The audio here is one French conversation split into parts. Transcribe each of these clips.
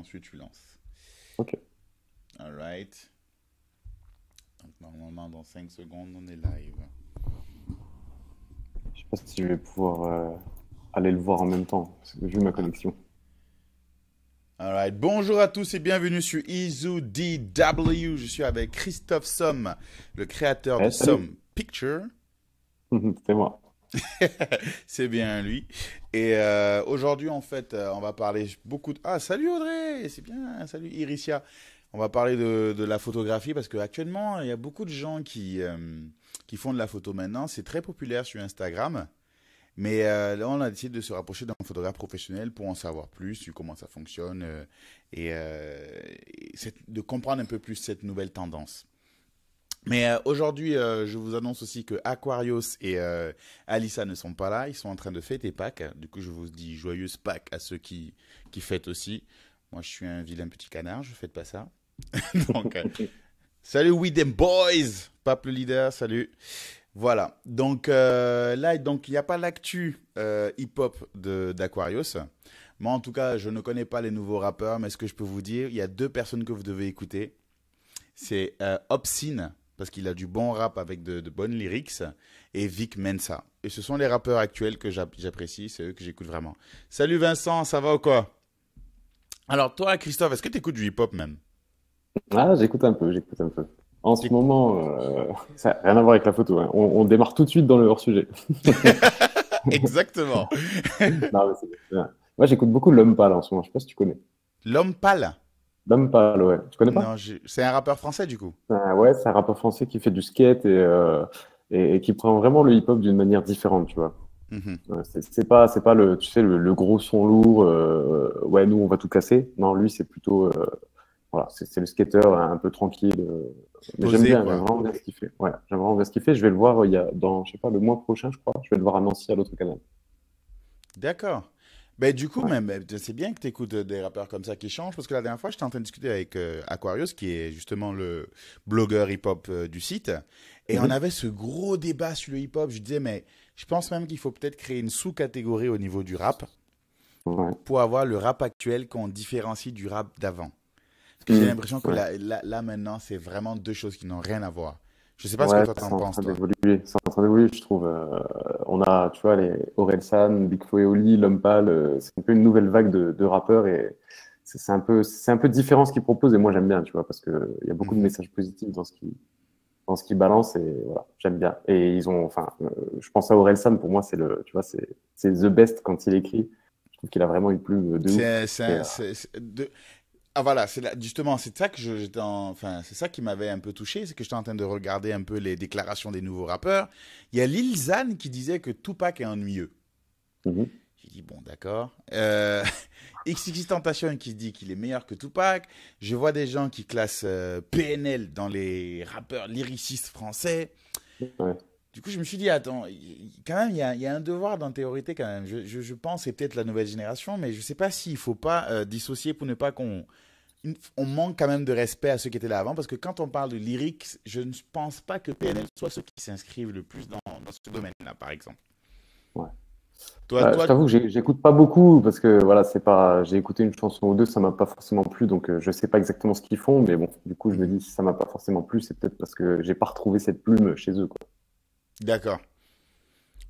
ensuite tu lances. Ok. All right. Donc, normalement, dans 5 secondes, on est live. Je sais pas si je vais pouvoir aller le voir en même temps, vu ma connexion. All right. Bonjour à tous et bienvenue sur Izu DW. Je suis avec Christophe Somme, le créateur de Salut. Somme Picture. C'est moi. C'est bien lui. Et aujourd'hui, en fait, on va parler beaucoup de... Ah, salut Audrey, c'est bien. Salut Iricia. On va parler de la photographie parce qu'actuellement, il y a beaucoup de gens qui font de la photo maintenant. C'est très populaire sur Instagram. Mais là, on a décidé de se rapprocher d'un photographe professionnel pour en savoir plus sur comment ça fonctionne et de comprendre un peu plus cette nouvelle tendance. Mais aujourd'hui, je vous annonce aussi que Aquarius et Alissa ne sont pas là. Ils sont en train de fêter Pâques. Du coup, je vous dis joyeuse Pâques à ceux qui fêtent aussi. Moi, je suis un vilain petit canard, je ne fête pas ça. Donc, salut We Them Boys, Pape le leader, salut. Voilà, donc là, donc, il n'y a pas l'actu hip-hop d'Aquarius. Moi, en tout cas, je ne connais pas les nouveaux rappeurs, mais ce que je peux vous dire, il y a deux personnes que vous devez écouter. C'est Obscene, parce qu'il a du bon rap avec de bonnes lyrics, et Vic Mensa. Et ce sont les rappeurs actuels que j'apprécie, c'est eux que j'écoute vraiment. Salut Vincent, ça va ou quoi? Alors toi, Christophe, est-ce que tu écoutes du hip-hop même? Ah, j'écoute un peu, j'écoute un peu. En ce T'éc- moment, ça n'a rien à voir avec la photo, hein. On démarre tout de suite dans le hors-sujet. Exactement. Non, mais c'est bien. Moi, j'écoute beaucoup L'Homme Pâle en ce moment. Je sais pas si tu connais. L'homme pâle. L'Homme Pâle, ouais. Tu connais pas? Non, c'est un rappeur français du coup. Ouais, c'est un rappeur français qui fait du skate et qui prend vraiment le hip-hop d'une manière différente, tu vois. Mhm. Ouais, c'est pas le, tu sais, le gros son lourd. Ouais, nous, on va tout casser. Non, lui, c'est plutôt, voilà, c'est le skater un peu tranquille. Mais Posé j'aime quoi. vraiment bien ce qu'il fait. Ouais, j'aime vraiment bien ce qu'il fait. Je vais le voir dans, je sais pas, le mois prochain, je crois. Je vais le voir à Nancy à l'autre canal. D'accord. Ben, du coup, Ouais. même, c'est bien que tu écoutes des rappeurs comme ça qui changent, parce que la dernière fois, j'étais en train de discuter avec Aquarius, qui est justement le blogueur hip-hop du site, et on Mhm. avait ce gros débat sur le hip-hop. Je disais, mais je pense même qu'il faut peut-être créer une sous-catégorie au niveau du rap, Ouais. pour avoir le rap actuel qu'on différencie du rap d'avant. Parce que j'ai Mhm. l'impression que Ouais. là, maintenant, c'est vraiment deux choses qui n'ont rien à voir. Je sais pas ce que Ouais, toi t'en c'est en penses, train toi. d'évoluer. C'est en train d'évoluer, je trouve. On a, tu vois, les Orelsan, Big Flo et Oli, L'Homme Pâle. C'est un peu une nouvelle vague de rappeurs et c'est un peu différent ce qu'ils proposent et moi j'aime bien, tu vois, parce que il y a beaucoup de Mhm. messages positifs dans ce qu'ils balancent et voilà, j'aime bien. Et ils ont, enfin, je pense à Orelsan, pour moi tu vois, c'est the best quand il écrit. Je trouve qu'il a vraiment une plume de ouf. Et, Ah voilà, justement, c'est ça que enfin, c'est ça qui m'avait un peu touché, c'est que j'étais en train de regarder un peu les déclarations des nouveaux rappeurs. Il y a Lil Xan qui disait que Tupac est ennuyeux. mhm. J'ai dit bon, d'accord. XXXTentacion qui dit qu'il est meilleur que Tupac. Je vois des gens qui classent PNL dans les rappeurs lyricistes français. Ouais. Du coup, je me suis dit, attends, quand même, il y a un devoir d'antériorité quand même. Je pense, c'est peut-être la nouvelle génération, mais je ne sais pas s'il ne faut pas dissocier pour ne pas on manque quand même de respect à ceux qui étaient là avant, parce que quand on parle de lyrics, je ne pense pas que PNL soit ceux qui s'inscrivent le plus dans ce domaine-là, par exemple. Ouais. Toi, Bah, je toi, t'avoue que j'écoute pas beaucoup parce que voilà, c'est pas, j'ai écouté une chanson ou deux, ça m'a pas forcément plu, donc je sais pas exactement ce qu'ils font, mais bon, du coup, je me Mhm. dis si ça m'a pas forcément plu, c'est peut-être parce que j'ai pas retrouvé cette plume chez eux, quoi. D'accord.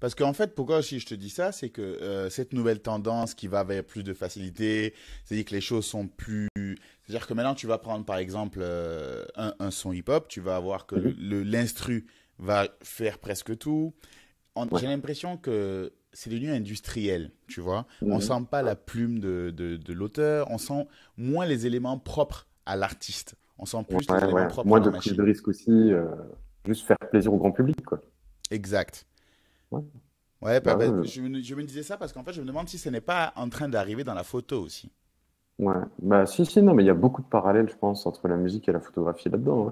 Parce qu'en fait, pourquoi aussi je te dis ça, c'est que cette nouvelle tendance qui va vers plus de facilité, c'est-à-dire que les choses sont plus... C'est-à-dire que maintenant, tu vas prendre par exemple un son hip-hop, tu vas avoir que Mhm. l'instru va faire presque tout. Ouais. J'ai l'impression que c'est devenu industriel, tu vois. On Mhm. sent pas Ouais. la plume de l'auteur, on sent moins les éléments propres à l'artiste. On sent plus les Ouais, ouais. éléments propres à Moins la de prise de machine. risque aussi, juste faire plaisir au grand public, quoi. Exact. Ouais. Ouais, Bah, je me disais ça parce qu'en fait, je me demande si ce n'est pas en train d'arriver dans la photo aussi. ouais. Bah, si, non, mais il y a beaucoup de parallèles, je pense, entre la musique et la photographie là-dedans,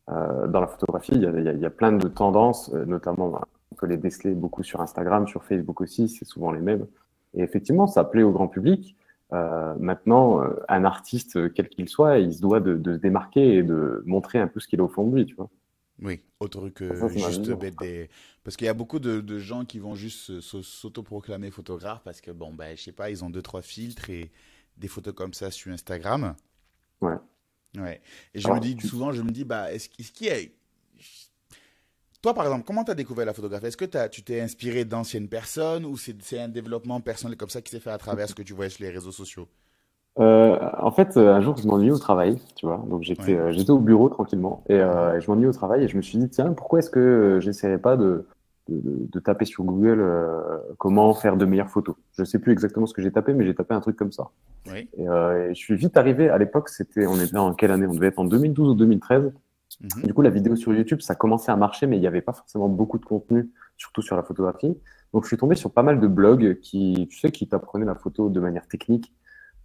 hein. Dans la photographie, il y a plein de tendances, notamment, bah, on peut les déceler beaucoup sur Instagram, sur Facebook aussi, c'est souvent les mêmes. Et effectivement, ça plaît au grand public. Maintenant, un artiste, quel qu'il soit, il se doit de se démarquer et de montrer un peu ce qu'il a au fond de lui, tu vois. Oui, autre Ça, que c'est ma juste vision. mettre des... Parce qu'il y a beaucoup de gens qui vont juste s'autoproclamer photographe parce que, bon, ben, je sais pas, ils ont deux, trois filtres et des photos comme ça sur Instagram. Ouais. Ouais. Et je me Alors, dis souvent, je me dis, bah, est-ce qu'il y a... Toi, par exemple, comment tu as découvert la photographie? Est-ce que tu t'es inspiré d'anciennes personnes ou c'est un développement personnel comme ça qui s'est fait à travers ce que tu voyais sur les réseaux sociaux? En fait, un jour, je m'ennuie au travail, tu vois. Donc, Oui, j'étais au bureau tranquillement mhm, et je m'ennuie au travail et je me suis dit, tiens, pourquoi est-ce que j'essaierais pas de taper sur Google comment faire de meilleures photos? Je sais plus exactement ce que j'ai tapé, mais j'ai tapé un truc comme ça. oui, Et je suis vite arrivé. À l'époque, on était en quelle année? On devait être en 2012 ou 2013. mhm, Du coup, la vidéo sur YouTube, ça commençait à marcher, mais il n'y avait pas forcément beaucoup de contenu, surtout sur la photographie. Donc, je suis tombé sur pas mal de blogs qui, tu sais, qui t'apprenaient la photo de manière technique.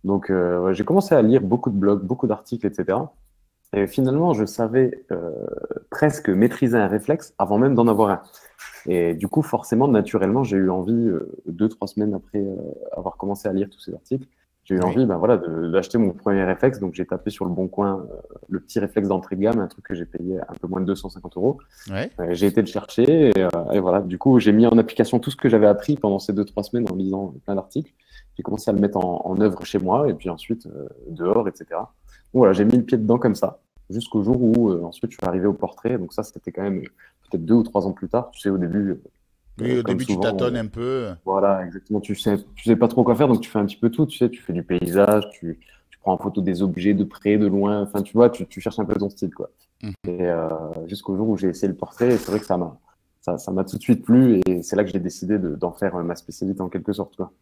Donc, ouais, j'ai commencé à lire beaucoup de blogs, beaucoup d'articles, etc. Et finalement, je savais presque maîtriser un réflexe avant même d'en avoir un. Et du coup, forcément, naturellement, j'ai eu envie, 2, 3 semaines après avoir commencé à lire tous ces articles, j'ai eu oui, envie ben, voilà, d'acheter mon premier réflexe. Donc, j'ai tapé sur le bon coin le petit réflexe d'entrée de gamme, un truc que j'ai payé un peu moins de 250 euros. ouais. J'ai été le chercher et voilà. Du coup, j'ai mis en application tout ce que j'avais appris pendant ces 2, 3 semaines en lisant plein d'articles. J'ai commencé à le mettre en œuvre chez moi et puis ensuite dehors, etc. Donc, voilà, j'ai mis le pied dedans comme ça jusqu'au jour où ensuite je suis arrivé au portrait. Donc ça, c'était quand même peut-être 2 ou 3 ans plus tard. Tu sais, au début, Oui, au comme début, tu souvent, tâtonnes un peu. voilà, exactement. Tu sais pas trop quoi faire, donc tu fais un petit peu tout. Tu sais, tu fais du paysage, tu prends en photo des objets de près, de loin. Enfin, tu vois, tu cherches un peu ton style, quoi. Mhm. Et jusqu'au jour où j'ai essayé le portrait, et c'est vrai que ça m'a tout de suite plu, et c'est là que j'ai décidé d'en faire ma spécialité en quelque sorte, quoi.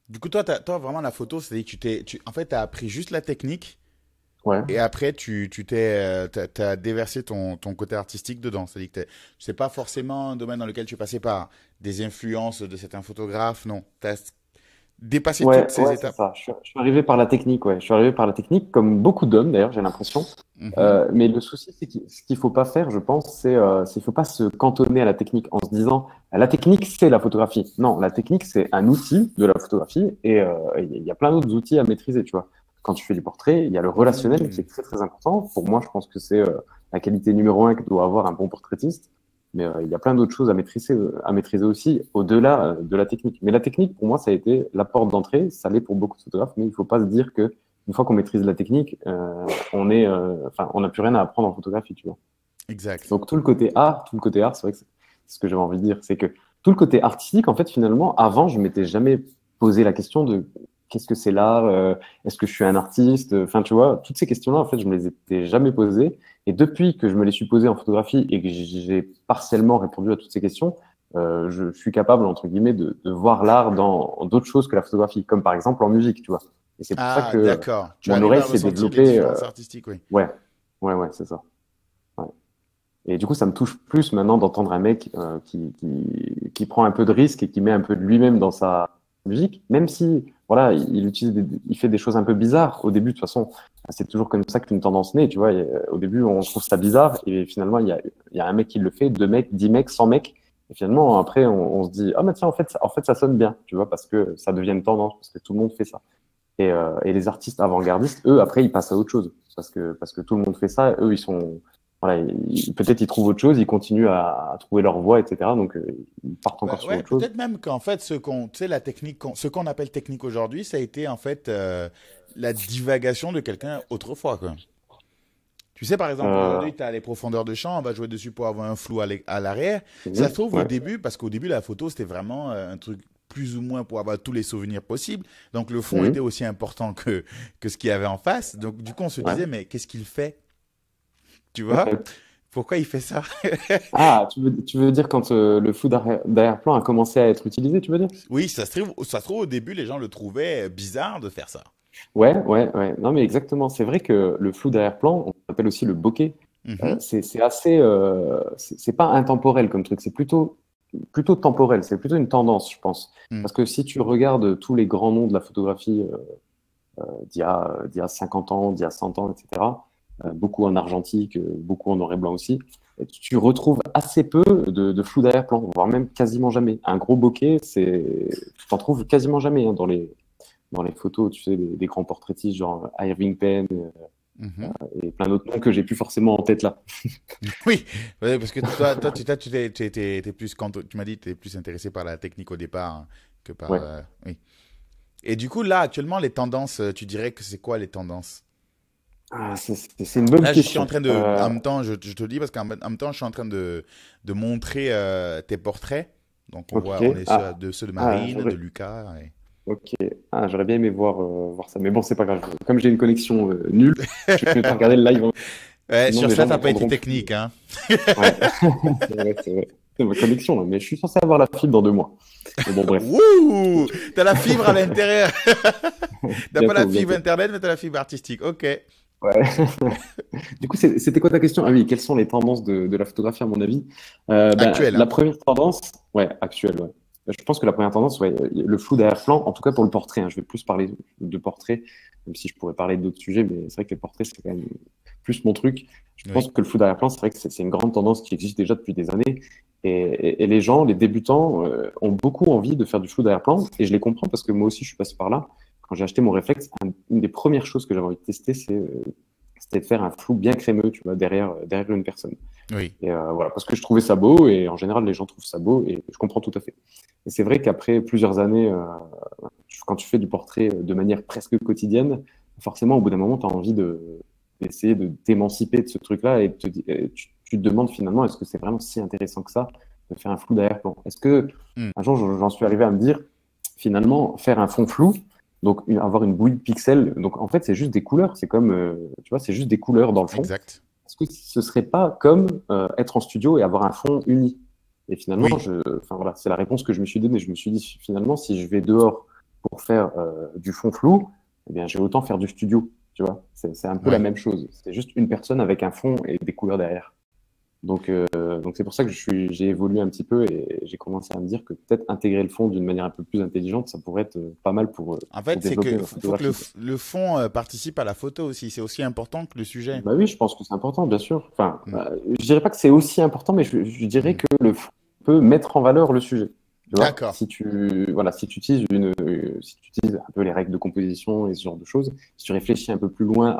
Du coup, toi, vraiment, la photo, c'est-à-dire que en fait, tu as appris juste la technique Ouais. et après, t'as déversé ton côté artistique dedans. C'est-à-dire que c'est pas forcément un domaine dans lequel tu passais par des influences de certains photographes, non. Tu as dépassé toutes Ouais, ces ouais, c'est étapes. ça. Je suis arrivé par la technique, ouais. Je suis arrivé par la technique, comme beaucoup d'hommes d'ailleurs, j'ai l'impression. Mhm. Mais le souci, c'est que ce qu'il faut pas faire, je pense, c'est faut pas se cantonner à la technique en se disant la technique, c'est la photographie. Non, la technique, c'est un outil de la photographie et il y a plein d'autres outils à maîtriser, tu vois. Quand tu fais du portrait, il y a le relationnel qui Mhm. est très très important. Pour moi, je pense que c'est la qualité numéro un que doit avoir un bon portraitiste. Mais il y a plein d'autres choses à maîtriser aussi, au-delà de la technique. Mais la technique, pour moi, ça a été la porte d'entrée. Ça l'est pour beaucoup de photographes, mais il ne faut pas se dire que une fois qu'on maîtrise la technique, enfin, on n'a plus rien à apprendre en photographie, tu vois. Exact. Donc tout le côté art, c'est vrai que c'est ce que j'avais envie de dire, c'est que tout le côté artistique, en fait, finalement, avant, je m'étais jamais posé la question de qu'est-ce que c'est l'art, est-ce que je suis un artiste, enfin, tu vois, toutes ces questions-là, en fait, je me les étais jamais posées. Et depuis que je me les suis posées en photographie et que j'ai partiellement répondu à toutes ces questions, je suis capable, entre guillemets, de voir l'art dans d'autres choses que la photographie, comme par exemple en musique, tu vois. Et c'est pour ça Ah, que d'accord. Tu mon arrives oreille à s'est ressentir les développée. différences artistiques, oui. Ouais, ouais, c'est ça. Ouais. Et du coup, ça me touche plus maintenant d'entendre un mec qui prend un peu de risque et qui met un peu de lui-même dans sa musique, même si, voilà, il fait des choses un peu bizarres. Au début, de toute façon, c'est toujours comme ça qu'une tendance naît, tu vois. Au début, on trouve ça bizarre et finalement, il y a un mec qui le fait, 2 mecs, 10 mecs, 100 mecs. Et finalement, après, on se dit, ah, mais tiens, en fait, ça sonne bien, tu vois, parce que ça devient une tendance, parce que tout le monde fait ça. Et les artistes avant-gardistes, eux, après, ils passent à autre chose. Parce que tout le monde fait ça. Eux, voilà, peut-être ils trouvent autre chose, ils continuent à trouver leur voie, etc. Donc, ils partent encore Bah sur ouais, autre chose. peut-être même qu'en fait, tu sais, la technique, ce qu'on appelle technique aujourd'hui, ça a été en fait la divagation de quelqu'un autrefois, quoi. Tu sais, par exemple, Euh, aujourd'hui, tu as les profondeurs de champ, on va jouer dessus pour avoir un flou à l'arrière. Ça se mhm, trouve au ouais, début, parce qu'au début, la photo, c'était vraiment un truc plus ou moins pour avoir tous les souvenirs possibles. Donc, le fond était mhm, aussi important que ce qu'il y avait en face. Donc, du coup, on se ouais, disait, mais qu'est-ce qu'il fait? Tu vois? ouais. Pourquoi il fait ça? Ah, tu veux dire quand le flou d'arrière-plan a commencé à être utilisé, tu veux dire? Oui, ça se trouve au début, les gens le trouvaient bizarre de faire ça. Ouais, ouais, ouais. Non, mais exactement. C'est vrai que le flou d'arrière-plan, on appelle aussi le bokeh. Mhm. C'est assez, c'est pas intemporel comme truc. C'est plutôt temporel. C'est plutôt une tendance, je pense. Mm. Parce que si tu regardes tous les grands noms de la photographie d'il y a 50 ans, d'il y a 100 ans, etc., beaucoup en argentique, beaucoup en noir et blanc aussi, et tu retrouves assez peu de flou d'arrière-plan, voire même quasiment jamais. Un gros bokeh, tu t'en trouves quasiment jamais hein, dans les photos, tu sais, des grands portraitistes genre Irving Penn Mhm. et plein d'autres noms que j'ai plus forcément en tête là. Oui, ouais, parce que toi, t'es plus, quand tu m'as dit, tu es plus intéressé par la technique au départ hein, que par. Ouais. Oui. Et du coup, là, actuellement, les tendances, tu dirais que c'est quoi les tendances? Ah, c'est une bonne Là, je suis en question. train de, en même temps, je te le dis parce qu'en même temps, je suis en train de montrer tes portraits. Donc, Ok. on est sur de ceux de Ah, Marine, de Lucas. ok. Ah, j'aurais bien aimé voir ça. Mais bon, c'est pas grave. Comme j'ai une connexion nulle, je vais pas regarder le live, hein. Ouais, Sinon, sur les ça, gens t'as pas été m'entendront plus. technique, hein. Ouais, c'est vrai, c'est vrai. C'est ma connexion, là. Mais je suis censé avoir la fibre dans 2 mois. Mais bon, bref. Wouh! T'as la fibre à l'intérieur. T'as pas la Bientôt, fibre bientôt. internet, mais t'as la fibre artistique. Ok. Ouais. Du coup, c'était quoi ta question? Ah oui, quelles sont les tendances de la photographie, à mon avis? Actuel, La hein. première tendance, ouais, actuelle, ouais. Je pense que la première tendance, ouais, le flou d'arrière-plan, en tout cas pour le portrait, hein, je vais plus parler de portrait, même si je pourrais parler d'autres sujets, mais c'est vrai que les portraits, c'est quand même plus mon truc. Je pense Oui. que le flou d'arrière-plan, c'est vrai que c'est une grande tendance qui existe déjà depuis des années. Et les gens, les débutants, ont beaucoup envie de faire du flou d'arrière-plan. Et je les comprends parce que moi aussi, je suis passé par là. Quand j'ai acheté mon réflexe, une des premières choses que j'avais envie de tester, c'était de faire un flou bien crémeux, tu vois, derrière une personne. Oui. Et voilà, parce que je trouvais ça beau, et en général, les gens trouvent ça beau, et je comprends tout à fait. Et c'est vrai qu'après plusieurs années, quand tu fais du portrait de manière presque quotidienne, forcément, au bout d'un moment, tu as envie d'essayer de t'émanciper de ce truc-là, et tu te demandes finalement, est-ce que c'est vraiment si intéressant que ça de faire un flou d'arrière-plan? Est-ce que Hmm. un jour, j'en suis arrivé à me dire, finalement, faire un fond flou, donc avoir une bouillie de pixels, donc en fait, c'est juste des couleurs, c'est comme, tu vois, c'est juste des couleurs dans le fond. Exact. Est-ce que ce serait pas comme être en studio et avoir un fond uni? Et finalement, Oui. enfin voilà, c'est la réponse que je me suis donnée. Je me suis dit, finalement, si je vais dehors pour faire du fond flou, eh bien, j'ai autant faire du studio. Tu vois, c'est un peu la Oui. même chose. C'est juste une personne avec un fond et des couleurs derrière. Donc c'est pour ça que j'ai évolué un petit peu, et j'ai commencé à me dire que peut-être intégrer le fond d'une manière un peu plus intelligente, ça pourrait être pas mal En pour fait, c'est développer que ma faut que photographie, quoi. le fond participe à la photo aussi. C'est aussi important que le sujet. Bah oui, je pense que c'est important, bien sûr. Enfin, Hmm. je dirais pas que c'est aussi important, mais je dirais Hmm. que le fond peut mettre en valeur le sujet. Tu vois, D'accord. voilà, si tu utilises un peu les règles de composition et ce genre de choses, si tu réfléchis un peu plus loin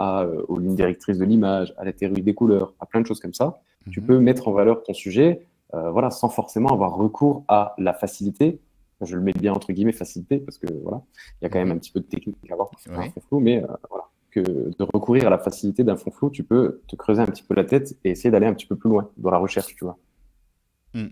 aux lignes directrices de l'image, à la théorie des couleurs, à plein de choses comme ça, tu Mhm. peux mettre en valeur ton sujet, voilà, sans forcément avoir recours à la facilité. Je le mets bien entre guillemets facilité parce que voilà, il y a quand même Mhm. un petit peu de technique à avoir pour faire un Oui. fond flou, mais voilà, que de recourir à la facilité d'un fond flou, tu peux te creuser un petit peu la tête et essayer d'aller un petit peu plus loin dans la recherche, tu vois. Hmm.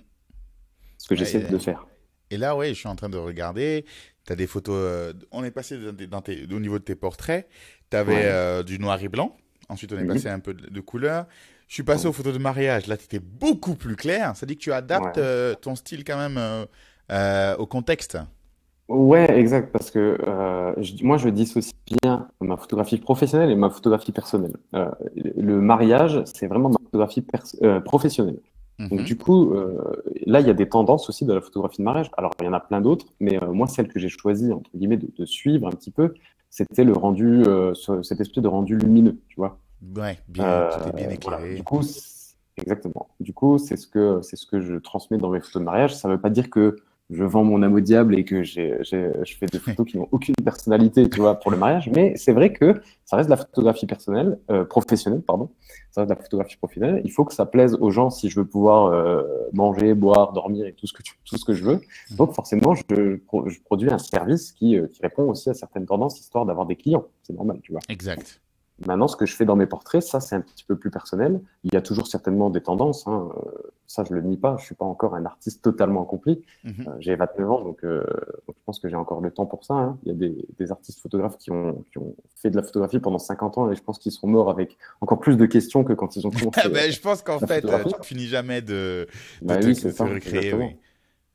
Ce que j'essaie de Ouais, faire. et là, ouais, je suis en train de regarder. Tu as des photos. On est passé au niveau de tes portraits. Tu avais Ouais. du noir et blanc. Ensuite, on est passé Mhm. un peu de couleur. Je suis passé Ouais. aux photos de mariage. Là, tu étais beaucoup plus clair. Ça dit que tu adaptes Ouais. ton style quand même au contexte. Ouais, exact, parce que moi, je dissocie bien ma photographie professionnelle et ma photographie personnelle. Le mariage, c'est vraiment ma photographie professionnelle. Donc, Mhm. du coup, là, il y a des tendances aussi de la photographie de mariage. Alors, il y en a plein d'autres, mais moi, celle que j'ai choisi, entre guillemets, de suivre un petit peu, c'était le rendu, cette espèce de rendu lumineux, tu vois. Ouais, bien, Euh, tout est bien voilà. Du éclairé. coup, exactement. Du coup, c'est ce que je transmets dans mes photos de mariage. Ça ne veut pas dire que je vends mon âme au diable et que je fais des photos qui n'ont aucune personnalité, tu vois, pour le mariage. Mais c'est vrai que ça reste de la photographie personnelle, professionnelle, pardon. Ça reste de la photographie professionnelle. Il faut que ça plaise aux gens si je veux pouvoir manger, boire, dormir et tout ce que je veux. Mhm. Donc, forcément, je produis un service qui répond aussi à certaines tendances, histoire d'avoir des clients. C'est normal, tu vois. Exact. Maintenant, ce que je fais dans mes portraits, ça, c'est un petit peu plus personnel. Il y a toujours certainement des tendances, hein. Ça, je le nie pas. Je suis pas encore un artiste totalement accompli. Mhm. J'ai 29 ans, donc je pense que j'ai encore le temps pour ça, hein. Il y a des artistes photographes qui ont fait de la photographie pendant 50 ans, et je pense qu'ils sont morts avec encore plus de questions que quand ils ont Ah commencé ben, je pense qu'en la fait, photographie. tu finis jamais de Bah oui, c'est te ça, recréer, oui. exactement.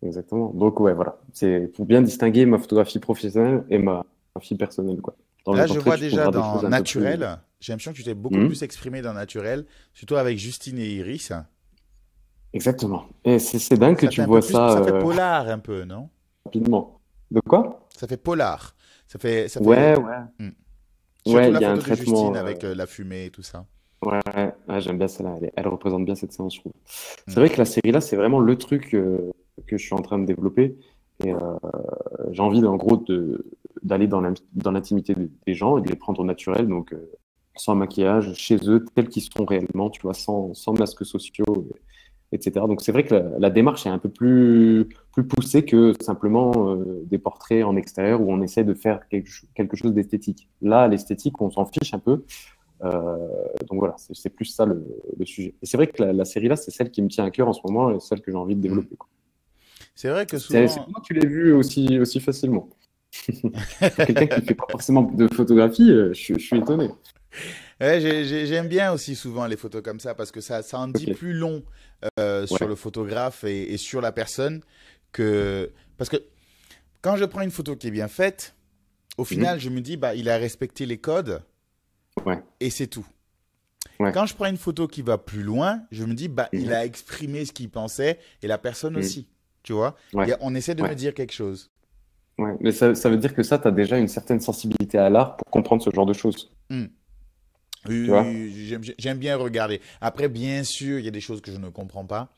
Exactement. Donc, ouais, voilà. C'est pour bien distinguer ma photographie professionnelle et ma photographie personnelle, quoi. Dans le Là, je portrait, vois tu déjà trouveras des dans choses un peu plus. Naturel, j'ai l'impression que tu t'es beaucoup Mhm. plus exprimé dans Naturel, surtout avec Justine et Iris. Exactement. Et c'est dingue que Ça tu fait un peu vois plus, ça ça fait polar un peu, non? rapidement. De quoi? Ça fait polar. Ça fait. Ouais, ouais. Hmm. Surtout Ouais, il la y a un photo de Justine traitement. avec la fumée et tout ça. Ouais, ouais, j'aime bien celle-là. Elle représente bien cette séance, je trouve. C'est Hmm. vrai que la série là, c'est vraiment le truc que je suis en train de développer. Et j'ai envie, en gros, d'aller dans l'intimité des gens et de les prendre au naturel, donc sans maquillage, chez eux, tels qu'ils sont réellement, tu vois, sans masques sociaux. etc. Donc c'est vrai que la démarche est un peu plus poussée que simplement des portraits en extérieur où on essaie de faire quelque chose d'esthétique. Là, l'esthétique, on s'en fiche un peu. Euh, donc voilà, c'est plus ça le sujet. Et c'est vrai que la série là, c'est celle qui me tient à cœur en ce moment et celle que j'ai envie de Mm. développer, quoi. C'est vrai que C'est souvent, comment tu l'as vu aussi facilement. Pour quelqu'un qui fait pas forcément de photographie, je suis étonné. ouais, j'aime bien aussi souvent les photos comme ça parce que ça en dit Ok, plus long sur ouais. le photographe et sur la personne que... Parce que quand je prends une photo qui est bien faite, au Mhm. final, je me dis, bah, il a respecté les codes Ouais, et c'est tout. ouais. Quand je prends une photo qui va plus loin, je me dis, bah, il Mhm. a exprimé ce qu'il pensait et la personne Mhm. aussi. Tu vois? Ouais, On essaie de me ouais, dire quelque chose. ouais. Mais ça veut dire que ça, tu as déjà une certaine sensibilité à l'art pour comprendre ce genre de choses. Hmm. Oui, Tu vois? oui, oui, j'aime bien regarder. Après, bien sûr, il y a des choses que je ne comprends pas.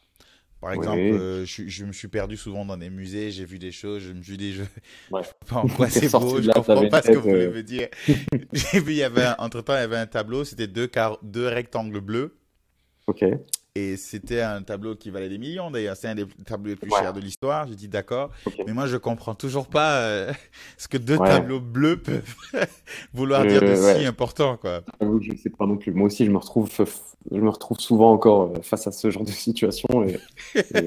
Par exemple, Oui. je me suis perdu souvent dans des musées, j'ai vu des choses, je me suis dit, je ne Ouais. sais pas en quoi T'es c'est ressorti beau, de je là, comprends t'avais une pas ce que tête. vous voulez me dire. J'ai vu, entre-temps, il y avait un tableau, c'était deux rectangles bleus. Ok. Et c'était un tableau qui valait des millions d'ailleurs. C'est un des tableaux les plus Ouais. chers de l'histoire. J'ai dit d'accord. Ok. Mais moi, je comprends toujours pas ce que deux Ouais. tableaux bleus peuvent vouloir dire de si Ouais. important, quoi. J'avoue que je sais pas non plus. Moi aussi, je me retrouve souvent encore face à ce genre de situation et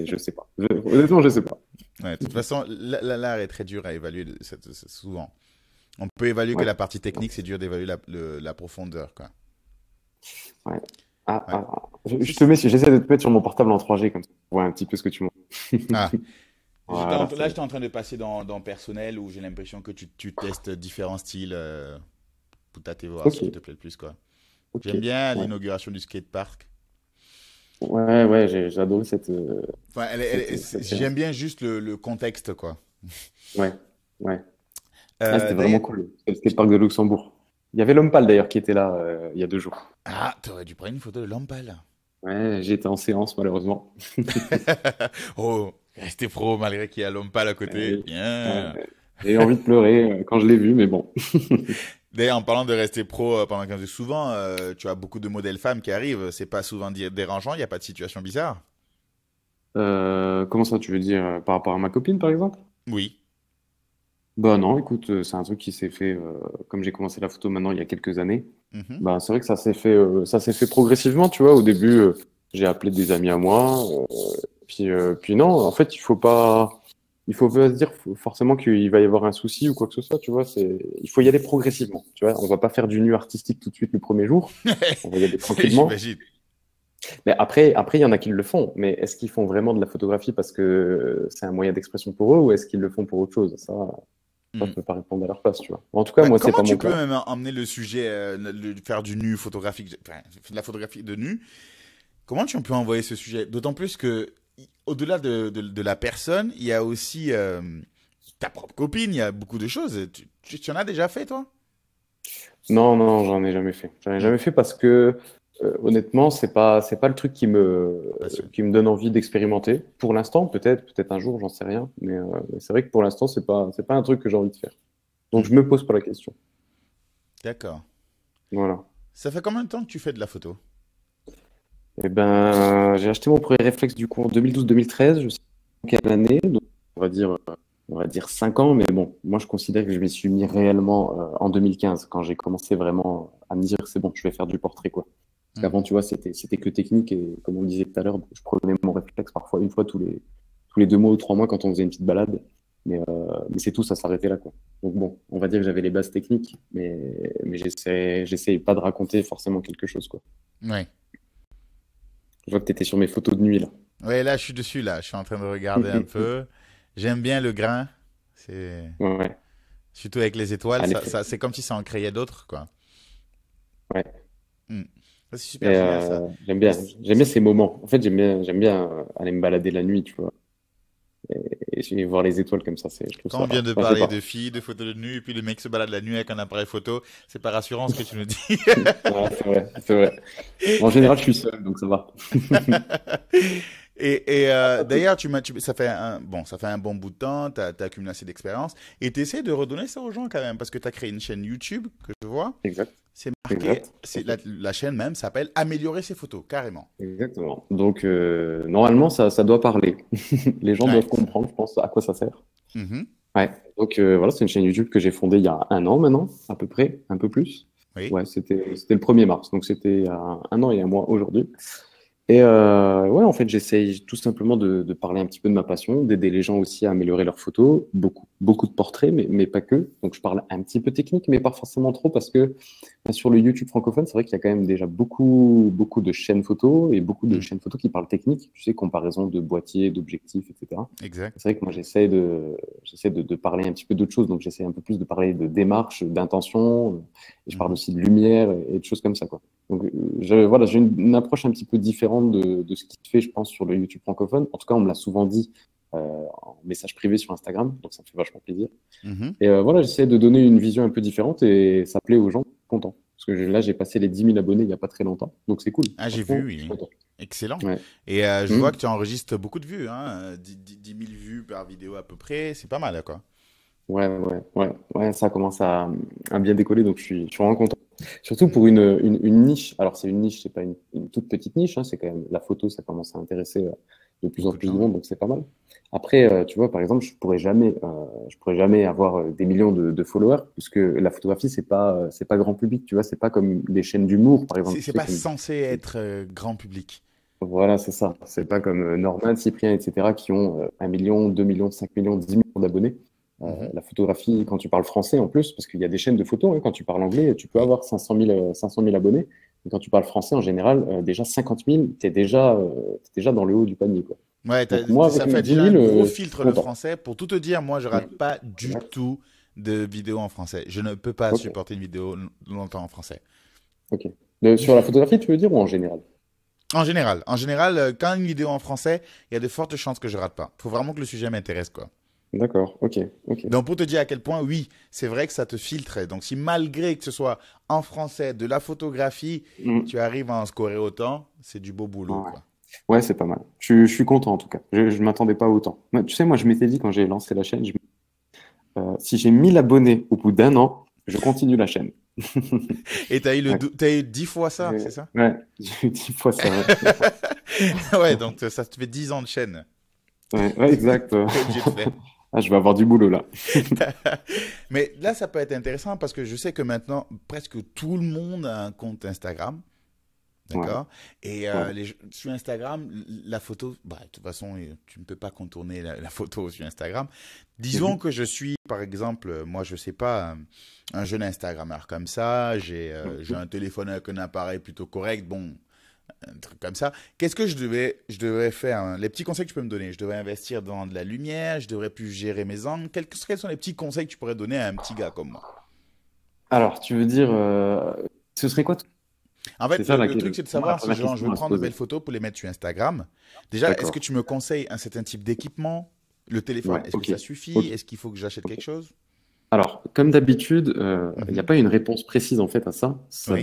je sais pas. Honnêtement, je sais pas. Ouais, de toute façon, l'art est très dur à évaluer souvent. On peut évaluer que Ouais. la partie technique, c'est dur d'évaluer la profondeur, quoi. Ouais. Ouais. Je te mets, j'essaie de te mettre sur mon portable en 3G comme ça. Ouais, un petit peu ce que tu montres. Ah, Voilà, là, j'étais en train de passer dans personnel où j'ai l'impression que tu testes différents styles pour tâter voir ce ok, qui te plaît le plus, quoi. ok. J'aime bien Ouais, l'inauguration du skatepark. ouais, j'ai adoré Enfin, cette j'aime séance. bien juste le contexte, quoi. Ouais, ouais. Ah, c'était vraiment D'ailleurs, cool. C'était le skatepark de Luxembourg. Il y avait l'homme pâle d'ailleurs qui était là il y a 2 jours. ah, t'aurais dû prendre une photo de Lampal. Ouais, j'étais en séance malheureusement. Oh, restez pro malgré qu'il y a Lampal à côté. Ouais, Bien. ouais. J'ai eu envie de pleurer quand je l'ai vu, mais bon. D'ailleurs, en parlant de rester pro pendant 15 jours, souvent, tu as beaucoup de modèles femmes qui arrivent. C'est pas souvent dérangeant, il n'y a pas de situation bizarre. Comment ça, tu veux dire par rapport à ma copine, par exemple? Oui. Bah non, écoute, c'est un truc qui s'est fait, comme j'ai commencé la photo maintenant il y a quelques années. Mhm. Bah, c'est vrai que ça s'est fait progressivement, tu vois. Au début, j'ai appelé des amis à moi, puis non, en fait, il faut pas se dire forcément qu'il va y avoir un souci ou quoi que ce soit, tu vois. Il faut y aller progressivement, tu vois. On va pas faire du nu artistique tout de suite le premier jour. On va y aller tranquillement. J'imagine. Mais après, il y en a qui le font. Mais est-ce qu'ils font vraiment de la photographie parce que c'est un moyen d'expression pour eux ou est-ce qu'ils le font pour autre chose? Ça, je Hmm. peux pas répondre à leur place, tu vois. En tout cas, Bah, moi, c'est comment pas tu mon peux cas. même emmener le sujet, faire du nu photographique, enfin, de la photographie de nu? Comment tu peux envoyer ce sujet? D'autant plus que, au-delà de la personne, il y a aussi ta propre copine, il y a beaucoup de choses. Tu en as déjà fait, toi? Non, non, j'en ai jamais fait. J'en ai Hmm. jamais fait parce que honnêtement, c'est pas le truc Passion. qui me donne envie d'expérimenter. Pour l'instant, peut-être un jour, j'en sais rien. Mais c'est vrai que pour l'instant, c'est pas un truc que j'ai envie de faire. Donc Hmm. je me pose pas la question. D'accord. Voilà. Ça fait combien de temps que tu fais de la photo? Eh ben, j'ai acheté mon premier réflexe du coup en 2012-2013. Je sais pas quelle année. Donc on va dire 5 ans. Mais bon, moi je considère que je m'y suis mis réellement en 2015 quand j'ai commencé vraiment à me dire c'est bon, je vais faire du portrait quoi. Parce Hmm. qu'avant, tu vois, c'était que technique et comme on le disait tout à l'heure, je prenais mon réflexe parfois une fois tous les 2 mois ou 3 mois quand on faisait une petite balade. Mais c'est tout, ça s'arrêtait là, quoi. Donc bon, on va dire que j'avais les bases techniques, mais j'essayais pas de raconter forcément quelque chose, quoi. Ouais. Je vois que tu étais sur mes photos de nuit, là. Ouais, là, je suis dessus, là. Je suis en train de regarder un peu. J'aime bien le grain. C'est... Ouais, Surtout avec les étoiles, à l'effet. c'est comme si ça en créait d'autres, quoi. Ouais. Hmm. Ça, c'est super Et, génial, ça. Et j'aime bien ces moments. En fait, j'aime bien aller me balader la nuit, tu vois, et voir les étoiles comme ça. Je trouve quand ça, on vient de je sais parler pas. de filles, de photos de nu, et puis le mec se balade la nuit avec un appareil photo, c'est pas rassurant ce que tu nous dis. Ouais, c'est vrai, c'est vrai. En général, je suis seul, donc ça va. D'ailleurs, ça fait ça fait un bon bout de temps, tu as accumulé assez d'expérience, et tu essaies de redonner ça aux gens quand même, parce que tu as créé une chaîne YouTube que je vois, Exact, c'est marqué, exact. c'est la chaîne même s'appelle Améliorer ses photos, carrément. Exactement. Donc, normalement, ça doit parler. Les gens Ouais. doivent comprendre, je pense, à quoi ça sert. Mhm. Ouais. Donc, voilà, c'est une chaîne YouTube que j'ai fondée il y a un an maintenant, à peu près, un peu plus. Oui. Ouais, c'était le 1er mars, donc c'était il y a un an et un mois aujourd'hui. Et ouais, en fait, j'essaye tout simplement de parler un petit peu de ma passion, d'aider les gens aussi à améliorer leurs photos. Beaucoup de portraits, mais pas que. Donc, je parle un petit peu technique, mais pas forcément trop parce que sur le YouTube francophone, c'est vrai qu'il y a quand même déjà beaucoup de chaînes photos et beaucoup de Mm. chaînes photos qui parlent technique, tu sais, comparaison de boîtiers, d'objectifs, etc. Exact. C'est vrai que moi, j'essaie de parler un petit peu d'autres choses. Donc, j'essaie un peu plus de parler de démarche, d'intention. Et je parle Mhm. aussi de lumière et de choses comme ça, quoi. Donc, voilà, j'ai une approche un petit peu différente de ce qui se fait, je pense, sur le YouTube francophone. En tout cas, on me l'a souvent dit en message privé sur Instagram, donc ça me fait vachement plaisir. Mhm. Et voilà, j'essaie de donner une vision un peu différente et ça plaît aux gens, contents. Parce que là, j'ai passé les 10 000 abonnés il n'y a pas très longtemps, donc c'est cool. Ah, j'ai vu, Franchement, je suis oui. content. Excellent. Ouais. Et je vois Mmh. que tu enregistres beaucoup de vues, hein, 10 000 vues par vidéo à peu près, c'est pas mal, quoi. Ouais, ça commence à bien décoller, donc je suis vraiment content. Surtout pour une niche. Alors, c'est une niche, c'est pas une toute petite niche, hein, c'est quand même la photo, ça commence à intéresser de plus en Beaucoup de plus de gens, oui. monde, donc c'est pas mal. Après, tu vois, par exemple, je pourrais jamais avoir des millions de followers, puisque la photographie, c'est pas grand public, tu vois, c'est pas comme des chaînes d'humour, par exemple, tu C'est sais, pas comme, censé être grand public. voilà, c'est ça. C'est pas comme Norman, Cyprien, etc., qui ont 1 million, 2 millions, 5 millions, 10 millions d'abonnés. Mhm. La photographie, quand tu parles français en plus, parce qu'il y a des chaînes de photos, hein, quand tu parles anglais, tu peux Oui. avoir 500 000 abonnés. Et quand tu parles français, en général, déjà 50 000, t'es déjà dans le haut du panier, quoi. Ouais, Donc moi, avec ça mes fait 10 déjà un 000, gros je suis filtre le content. français. Pour tout te dire, moi, je rate Ouais. pas du Exact. tout de vidéos en français. Je ne peux pas Ok, supporter une vidéo longtemps en français. ok. Sur la photographie, tu veux dire, ou en général? En général, quand une vidéo en français, il y a de fortes chances que je rate pas. Faut vraiment que le sujet m'intéresse, quoi. D'accord, ok, ok. Donc, pour te dire à quel point, oui, c'est vrai que ça te filtre. Donc, si malgré que ce soit en français, de la photographie, Mm. tu arrives à en scorer autant, c'est du beau boulot, Ouais. quoi. Ouais, c'est pas mal. Je suis content en tout cas. Je m'attendais pas à autant. Tu sais, moi, je m'étais dit quand j'ai lancé la chaîne, si j'ai 1000 abonnés au bout d'un an, je continue la chaîne. Et Ouais, t'as eu 10 fois ça, c'est ça? ouais, j'ai eu 10 fois ça, ouais. Ouais, donc ça te fait 10 ans de chaîne. Ouais, ouais, exact. T'es obligé de faire. Ah, je vais avoir du boulot là. Mais là, ça peut être intéressant parce que je sais que maintenant, presque tout le monde a un compte Instagram. Ouais, D'accord? Et ouais. sur Instagram, la photo, bah, de toute façon, tu ne peux pas contourner la photo sur Instagram. Disons Mhm, que je suis, par exemple, moi, je sais pas, un jeune Instagrammeur comme ça, j'ai mhm. un téléphone avec un appareil plutôt correct, bon, un truc comme ça. Qu'est-ce que je devrais faire, hein? Les petits conseils que tu peux me donner, je devrais investir dans de la lumière, je devrais plus gérer mes angles. Quels sont les petits conseils que tu pourrais donner à un petit gars comme moi? Alors, tu veux dire, ce serait quoi? En C'est fait, ça le truc, c'est de pour moi, la savoir si première genre, je veux question à se prendre de poser. belles photos pour les mettre sur Instagram. Déjà, est-ce que D'accord. tu me conseilles un certain type d'équipement? Le téléphone, Ouais, est-ce que ok. ça suffit? Ok. Est-ce qu'il faut que j'achète Ok. quelque chose? Alors, comme d'habitude, il n'y a Mhm. pas une réponse précise en fait à ça. Oui.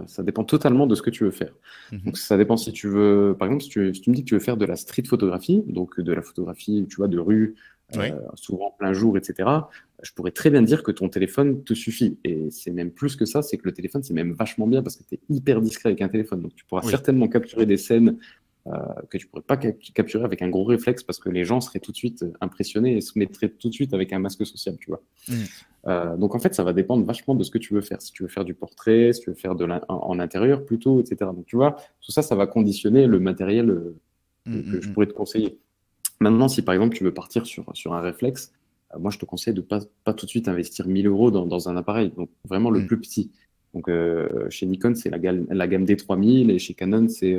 Ça dépend totalement de ce que tu veux faire. Donc, Mhm. ça dépend si tu veux, par exemple, si tu me dis que tu veux faire de la street photographie, donc de la photographie, tu vois, de rue, Oui. souvent en plein jour, etc. Je pourrais très bien dire que ton téléphone te suffit. Et c'est même plus que ça, c'est que le téléphone, c'est même vachement bien parce que tu es hyper discret avec un téléphone. Donc, tu pourras Oui. certainement capturer des scènes que tu pourrais pas capturer avec un gros réflexe parce que les gens seraient tout de suite impressionnés et se mettraient tout de suite avec un masque social, tu vois. Mhm. Donc en fait, ça va dépendre vachement de ce que tu veux faire. Si tu veux faire du portrait, si tu veux faire en intérieur plutôt, etc. Donc tu vois, tout ça, ça va conditionner le matériel Mhm. que je Mhm. pourrais te conseiller. Maintenant, si par exemple tu veux partir sur un réflexe, moi je te conseille de pas tout de suite investir 1000 euros dans un appareil. Donc vraiment le Mhm. plus petit. Donc chez Nikon, c'est la gamme D3000 et chez Canon, c'est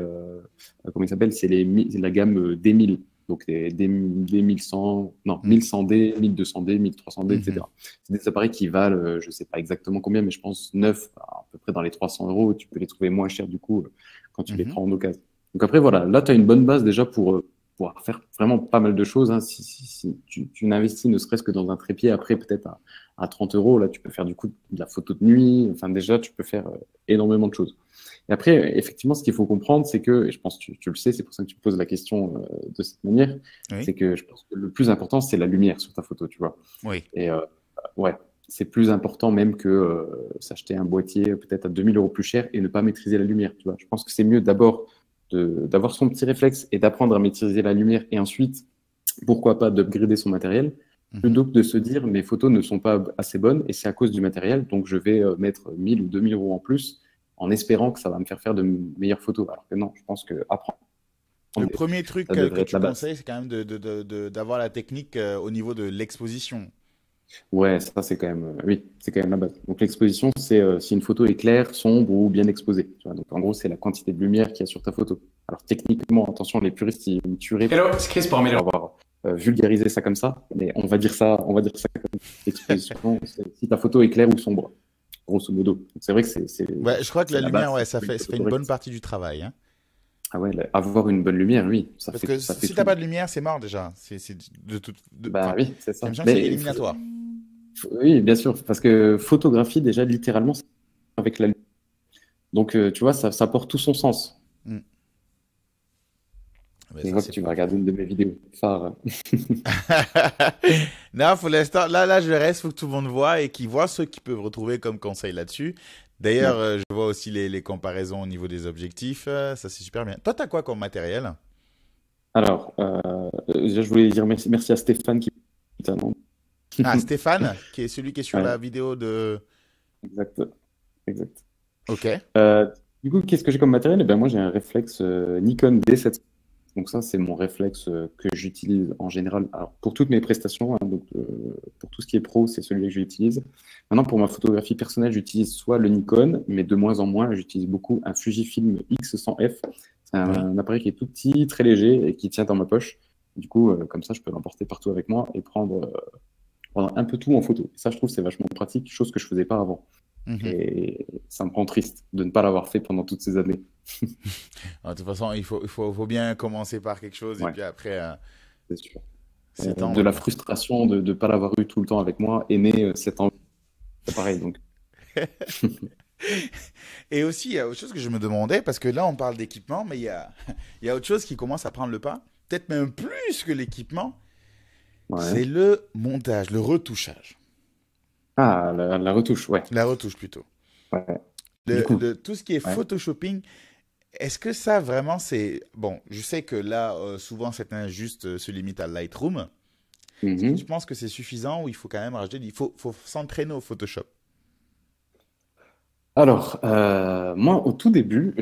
comment il s'appelle? C'est la gamme D1000. Donc des 1100, non, Mhm. 1100D, 1200D, 1300D, Mhm. etc. C'est des appareils qui valent, je sais pas exactement combien, mais je pense neuf, à peu près dans les 300 euros. Tu peux les trouver moins chers du coup quand tu les Mhm. prends en occasion. Donc après, voilà, là, tu as une bonne base déjà pour pouvoir faire vraiment pas mal de choses, hein. Si tu n'investis ne serait-ce que dans un trépied, après peut-être à 30 euros, là tu peux faire du coup de la photo de nuit, enfin déjà tu peux faire énormément de choses. Et après, effectivement, ce qu'il faut comprendre, c'est que, et je pense que tu le sais, c'est pour ça que tu me poses la question de cette manière, Oui, c'est que je pense que le plus important, c'est la lumière sur ta photo, tu vois. oui. Et ouais, c'est plus important même que s'acheter un boîtier peut-être à 2 000 € plus cher et ne pas maîtriser la lumière, tu vois. Je pense que c'est mieux d'abord d'avoir son petit réflexe et d'apprendre à maîtriser la lumière et ensuite, pourquoi pas, d'upgrader son matériel, Mhm. plutôt que de se dire mes photos ne sont pas assez bonnes et c'est à cause du matériel, donc je vais mettre 1 000 ou 2 000 € en plus en espérant que ça va me faire faire de meilleures photos. Alors que non, je pense que apprendre, Le premier truc ça que devrait être tu la base. conseilles, c'est quand même d'avoir la technique au niveau de l'exposition. Ouais, ça c'est quand même, oui, c'est quand même la base. Donc l'exposition, c'est si une photo est claire, sombre ou bien exposée. Tu vois. Donc en gros, c'est la quantité de lumière qu'il y a sur ta photo. Alors techniquement, attention, les puristes, ils me tueraient Hello, c'est Chris pour pour améliorer. avoir vulgarisé ça comme ça, mais on va dire ça comme exposition. Si ta photo est claire ou sombre, grosso modo. Donc, c'est vrai que Ouais, je crois que c'est la la lumière, base. ouais, Une ça photo fait une bonne correcte. partie du travail, hein. Ah ouais, avoir une bonne lumière, oui, Parce que ça fait si t'as tout. pas de lumière, c'est mort déjà. Bah Enfin, oui, c'est j'ai ça. l'impression que c'est Mais éliminatoire. oui, bien sûr, parce que photographie, déjà, littéralement, c'est avec la lumière. Donc, tu vois, ça porte tout son sens. Hmm. Mais Je ça, vois que c'est tu vas pas regarder faux. une de mes vidéos phares. Non, pour l'instant, là, je reste, faut que tout le monde voit et qu'ils voient ceux qui peuvent retrouver comme conseil là-dessus. D'ailleurs, Ouais. je vois aussi les comparaisons au niveau des objectifs. Ça, c'est super bien. Toi, t'as quoi comme matériel? Alors, déjà, je voulais dire merci à Stéphane qui. Putain, non. Ah, Stéphane, qui est celui qui est sur Ouais, la vidéo de... exact, exact. Ok. Euh, du coup, qu'est-ce que j'ai comme matériel? Eh ben, moi, j'ai un réflexe Nikon D700. Donc ça, c'est mon réflexe que j'utilise en général alors, pour toutes mes prestations. Hein, donc, pour tout ce qui est pro, c'est celui que j'utilise. Maintenant, pour ma photographie personnelle, j'utilise soit le Nikon, mais de moins en moins, j'utilise beaucoup un Fujifilm X100F. C'est Oui. un appareil qui est tout petit, très léger et qui tient dans ma poche. Du coup, comme ça, je peux l'emporter partout avec moi et prendre un peu tout en photo. Et ça, je trouve, c'est vachement pratique, chose que je faisais pas avant. Mhm. Et ça me rend triste de ne pas l'avoir fait pendant toutes ces années. De toute façon, faut bien commencer par quelque chose et Ouais, puis après, c'est sûr. De s'étendre, la quoi. frustration de ne pas l'avoir eu tout le temps avec moi est né cet envie. C'est pareil, donc. Et aussi, il y a autre chose que je me demandais, parce que là, on parle d'équipement, mais il y a autre chose qui commence à prendre le pas, peut-être même plus que l'équipement, Ouais. c'est le montage, le retouchage. Ah, la retouche, ouais. La retouche plutôt. Ouais. Du coup, Tout ce qui est ouais. photoshopping, est-ce que ça vraiment c'est... Bon, je sais que là, souvent, certains juste se limitent à Lightroom. Est-ce que tu Mhm. penses que c'est suffisant ou il faut quand même rajouter, faut s'entraîner au Photoshop? Alors, moi, au tout début,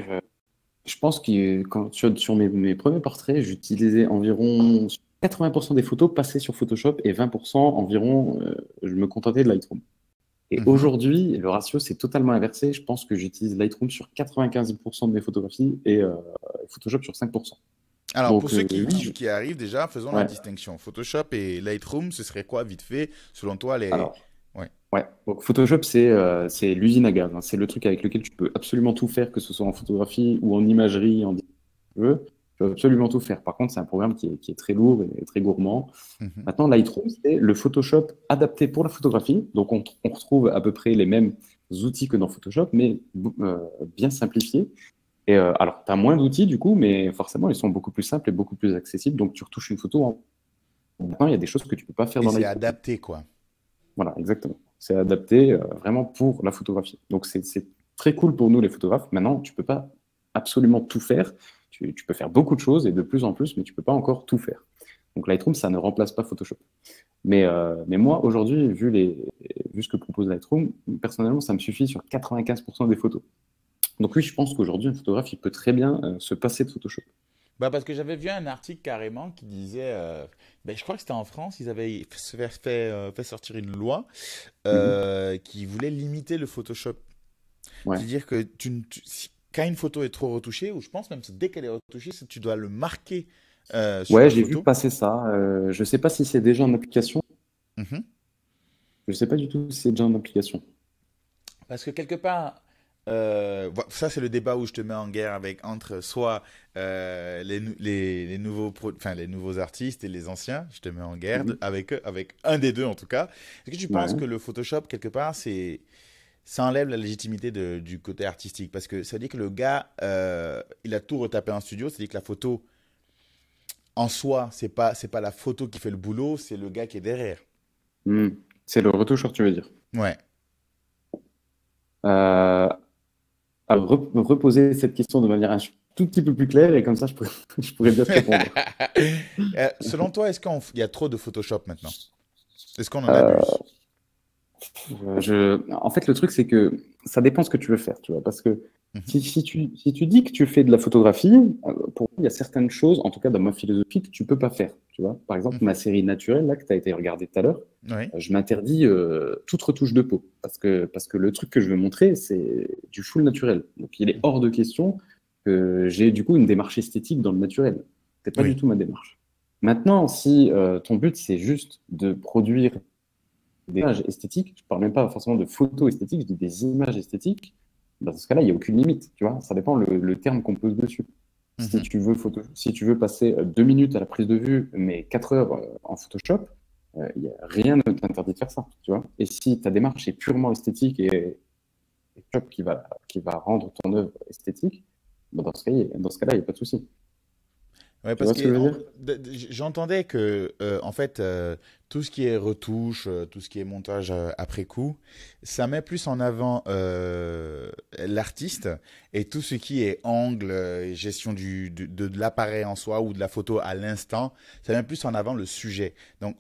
je pense que quand, sur mes premiers portraits, j'utilisais environ 80% des photos passées sur Photoshop et 20% environ, je me contentais de Lightroom. Et Mhm. aujourd'hui, le ratio, c'est totalement inversé. Je pense que j'utilise Lightroom sur 95% de mes photographies et Photoshop sur 5%. Alors, pour Donc, ceux oui, qui arrivent déjà, faisons la ouais. distinction. Photoshop et Lightroom, ce serait quoi, vite fait, selon toi, les... Alors, Ouais. ouais. Donc, Photoshop, c'est l'usine à gaz, hein. C'est le truc avec lequel tu peux absolument tout faire, que ce soit en photographie ou en imagerie, en design, si tu veux. Tu peux absolument tout faire. Par contre, c'est un programme qui est très lourd et très gourmand. Mhm. Maintenant, Lightroom, c'est le Photoshop adapté pour la photographie. Donc, on retrouve à peu près les mêmes outils que dans Photoshop, mais bien simplifiés. Et alors, tu as moins d'outils du coup, mais forcément, ils sont beaucoup plus simples et beaucoup plus accessibles. Donc, tu retouches une photo en. Maintenant, il y a des choses que tu peux pas faire Et dans c'est Lightroom. adapté, quoi. Voilà, exactement. C'est adapté vraiment pour la photographie. Donc, c'est très cool pour nous, les photographes. Maintenant, tu peux pas absolument tout faire. Tu peux faire beaucoup de choses et de plus en plus, mais tu peux pas encore tout faire. Donc, Lightroom, ça ne remplace pas Photoshop. Mais moi, aujourd'hui, vu ce que propose Lightroom, personnellement, ça me suffit sur 95% des photos. Donc oui, je pense qu'aujourd'hui, un photographe, il peut très bien se passer de Photoshop. Bah parce que j'avais vu un article carrément qui disait, ben, je crois que c'était en France, ils avaient fait sortir une loi Mhm. qui voulait limiter le Photoshop. Ouais. C'est-à-dire que quand une photo est trop retouchée, ou je pense même que dès qu'elle est retouchée, tu dois le marquer sur Ouais, la j'ai vu photo. passer ça. Je sais pas si c'est déjà en application. Mhm. Je sais pas du tout si c'est déjà en application. Parce que quelque part, ça c'est le débat où je te mets en guerre avec entre soit les nouveaux enfin, les nouveaux artistes et les anciens, je te mets en guerre Mhm. avec eux, avec un des deux en tout cas. Est-ce que tu penses Ouais. que le Photoshop quelque part ça enlève la légitimité du côté artistique. Parce que ça veut dire que le gars, il a tout retapé en studio. C'est-à-dire que la photo, en soi, c'est pas la photo qui fait le boulot, c'est le gars qui est derrière. Hmm. C'est le retoucheur, tu veux dire. Ouais. Euh, alors, reposer cette question de manière un tout petit peu plus claire et comme ça, je pourrais bien te répondre. Selon toi, est-ce qu'il y a trop de Photoshop maintenant? Est-ce qu'on en Euh, abuse? En fait, le truc, c'est que ça dépend ce que tu veux faire, tu vois. Parce que Mhm. si tu dis que tu fais de la photographie, pour moi, il y a certaines choses, en tout cas dans ma philosophie, que tu peux pas faire, tu vois. Par exemple, Mhm. ma série naturelle, là, que tu as été regardée tout à l'heure, Oui. je m'interdis toute retouche de peau. Parce que le truc que je veux montrer, c'est du full naturel. Donc, il est hors de question que j'ai du coup une démarche esthétique dans le naturel. C'est pas du Oui. tout ma démarche. Maintenant, si ton but, c'est juste de produire des images esthétiques, je parle même pas forcément de photos esthétiques, je dis des images esthétiques, dans ce cas-là, il n'y a aucune limite, tu vois, ça dépend le terme qu'on pose dessus. Si Mhm. tu veux, si tu veux passer 2 minutes à la prise de vue, mais 4 heures en Photoshop, rien ne t'interdit de faire ça, tu vois. Et si ta démarche est purement esthétique et Photoshop qui va rendre ton œuvre esthétique, bah, dans ce cas-là, il n'y a pas de souci. Ouais, Tu parce vois ce que que je veux dire? j'entendais que, en fait, tout ce qui est retouche, tout ce qui est montage après coup, ça met plus en avant l'artiste et tout ce qui est angle, et gestion de l'appareil en soi ou de la photo à l'instant, ça met plus en avant le sujet. Donc,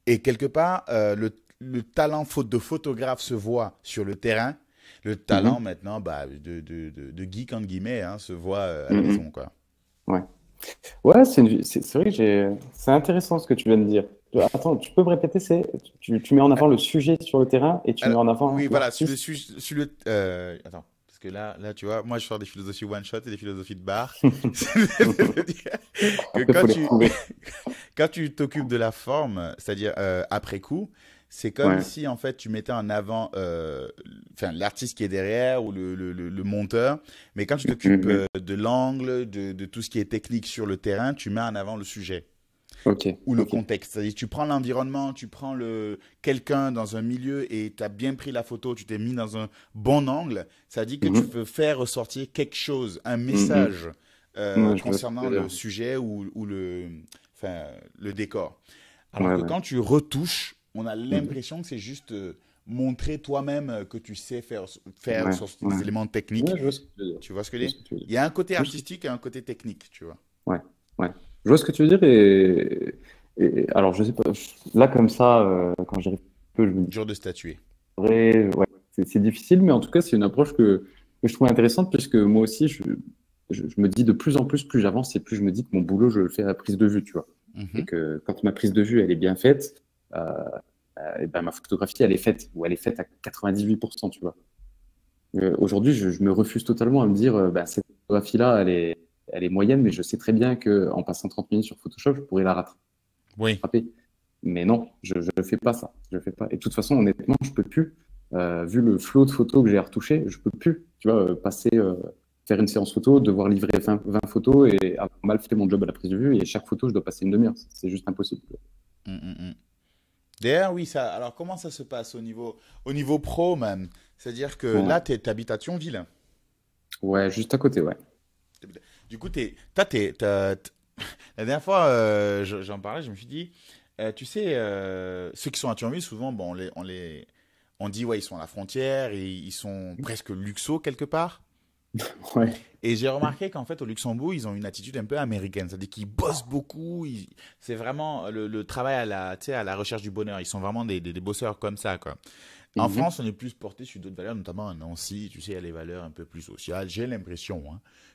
et quelque part, le talent faute de photographe se voit sur le terrain. Le talent Mhm. maintenant, bah, de geek entre guillemets, hein, se voit à la Mhm. maison, quoi. Ouais. Ouais, c'est vrai que c'est intéressant ce que tu viens de dire. Attends, tu peux me répéter, tu mets en avant le sujet sur le terrain et tu mets Alors, en oui, avant voilà, l'artiste. attends, parce que là, tu vois, moi, je sors des philosophies one-shot et des philosophies de bar. C'est-à-dire que Après, il faut les retrouver. quand tu t'occupes de la forme, c'est-à-dire après coup, c'est comme Ouais. si, en fait, tu mettais en avant enfin, l'artiste qui est derrière ou le monteur. Mais quand tu t'occupes Mhm. de l'angle, de tout ce qui est technique sur le terrain, tu mets en avant le sujet Ok, ou le ok. contexte. C'est-à-dire, tu prends l'environnement, tu prends quelqu'un dans un milieu et tu as bien pris la photo, tu t'es mis dans un bon angle. Ça dit que tu Mhm. veux faire ressortir quelque chose, un Mhm. message Ouais, je vois ce que tu concernant veux le dire. sujet enfin, le décor. Alors Ouais, que ouais. quand tu retouches, on a Mhm. l'impression que c'est juste montrer toi-même que tu sais faire Ouais, sur ouais. des éléments techniques. Ouais, je vois ce que tu veux dire. Tu vois ce que Je je vois veux ce dire? que tu veux dire. Il y a un côté Je vois ce que- artistique et un côté technique, tu vois. Ouais, ouais. Je vois ce que tu veux dire alors, je sais pas, là, comme ça, quand j'y réfléchis un peu, je me Dur de statuer. dirais, ouais, c'est difficile, mais en tout cas, c'est une approche que je trouve intéressante puisque moi aussi, je me dis de plus j'avance et plus je me dis que mon boulot, je le fais à la prise de vue, tu vois. Et Mhm, que quand ma prise de vue, elle est bien faite, et ben, ma photographie, elle est faite, ou elle est faite à 98%, tu vois. Aujourd'hui, je me refuse totalement à me dire, bah, cette photographie-là, elle est moyenne, mais je sais très bien qu'en passant 30 minutes sur Photoshop, je pourrais la oui. rattraper. Mais non, je ne fais pas ça. Je fais pas. Et de toute façon, honnêtement, je peux plus. Vu le flot de photos que j'ai à retoucher, je peux plus. Tu vois, faire une séance photo, devoir livrer 20 photos et avoir mal fait mon job à la prise de vue. Et chaque photo, je dois passer une demi-heure. C'est juste impossible. Mm, mm, mm. D'ailleurs, oui, ça. Alors, comment ça se passe au niveau pro, même? C'est-à-dire que Ouais, là, tu habites à Thionville. ouais, juste à côté, ouais. Du coup, la dernière fois, j'en parlais, je me suis dit, tu sais, ceux qui sont à Thionville, souvent, bon, on dit, ouais, ils sont à la frontière et ils sont presque luxo quelque part. Ouais. Et j'ai remarqué qu'en fait, au Luxembourg, ils ont une attitude un peu américaine. C'est-à-dire qu'ils bossent beaucoup. C'est vraiment le travail tu sais, à la recherche du bonheur. Ils sont vraiment des bosseurs comme ça, quoi. En Mhm. France, on est plus porté sur d'autres valeurs, notamment à Nancy. Tu sais, il y a les valeurs un peu plus sociales. J'ai l'impression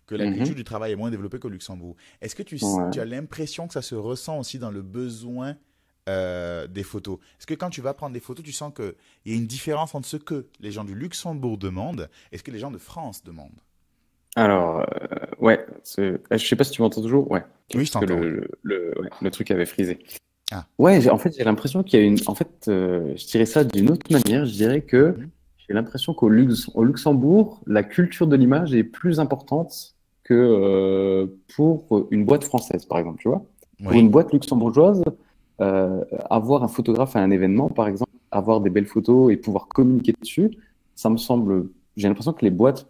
que la culture Mhm. du travail est moins développée qu'au Luxembourg. Est-ce que tu Ouais. as l'impression que ça se ressent aussi dans le besoin des photos? Est-ce que quand tu vas prendre des photos, tu sens qu'il y a une différence entre ce que les gens du Luxembourg demandent et ce que les gens de France demandent? Alors, ouais, je sais pas si tu m'entends toujours. Ouais, ok, Oui, je parce que t'entends, oui. ouais, le truc avait frisé. Ah. Ouais, en fait, j'ai l'impression qu'il y a une. En fait, je dirais ça d'une autre manière. Je dirais que Mhm. j'ai l'impression au Luxembourg, la culture de l'image est plus importante que pour une boîte française, par exemple. Tu vois, pour une Oui. boîte luxembourgeoise, avoir un photographe à un événement, par exemple, avoir des belles photos et pouvoir communiquer dessus, ça me semble, j'ai l'impression que les boîtes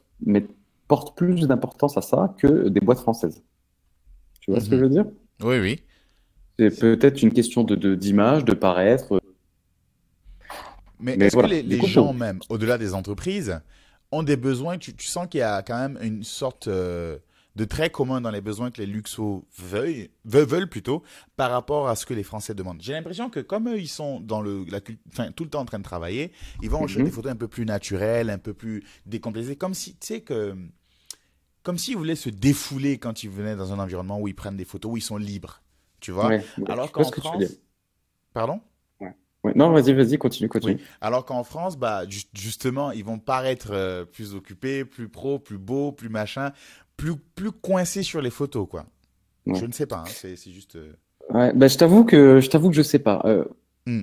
portent plus d'importance à ça que des boîtes françaises. Tu vois ce que je Mhm. veux dire? Oui, oui. C'est peut-être une question d'image, de paraître, Mais mais est-ce que voilà. les, Du les coup, gens même, au-delà des entreprises, ont des besoins, tu sens qu'il y a quand même une sorte de trait commun dans les besoins que les luxos veulent plutôt, par rapport à ce que les Français demandent. J'ai l'impression que comme eux, ils sont dans enfin, tout le temps en train de travailler, ils vont rechercher des Mhm, photos un peu plus naturelles, un peu plus décomplexées, comme si, tu sais, comme s'ils voulaient se défouler quand ils venaient dans un environnement où ils prennent des photos, où ils sont libres, tu vois. ouais, ouais, je Alors vois qu'en ce que tu veux dire. France, pardon? Ouais. Ouais. Non, vas-y, continue, Oui, continue. alors qu'en France, bah, justement, ils vont paraître plus occupés, plus pro, plus beaux, plus machin, plus coincés sur les photos, quoi. Je Ouais. ne sais pas, hein, c'est juste. Ouais, bah, je t'avoue que je sais pas. Hmm.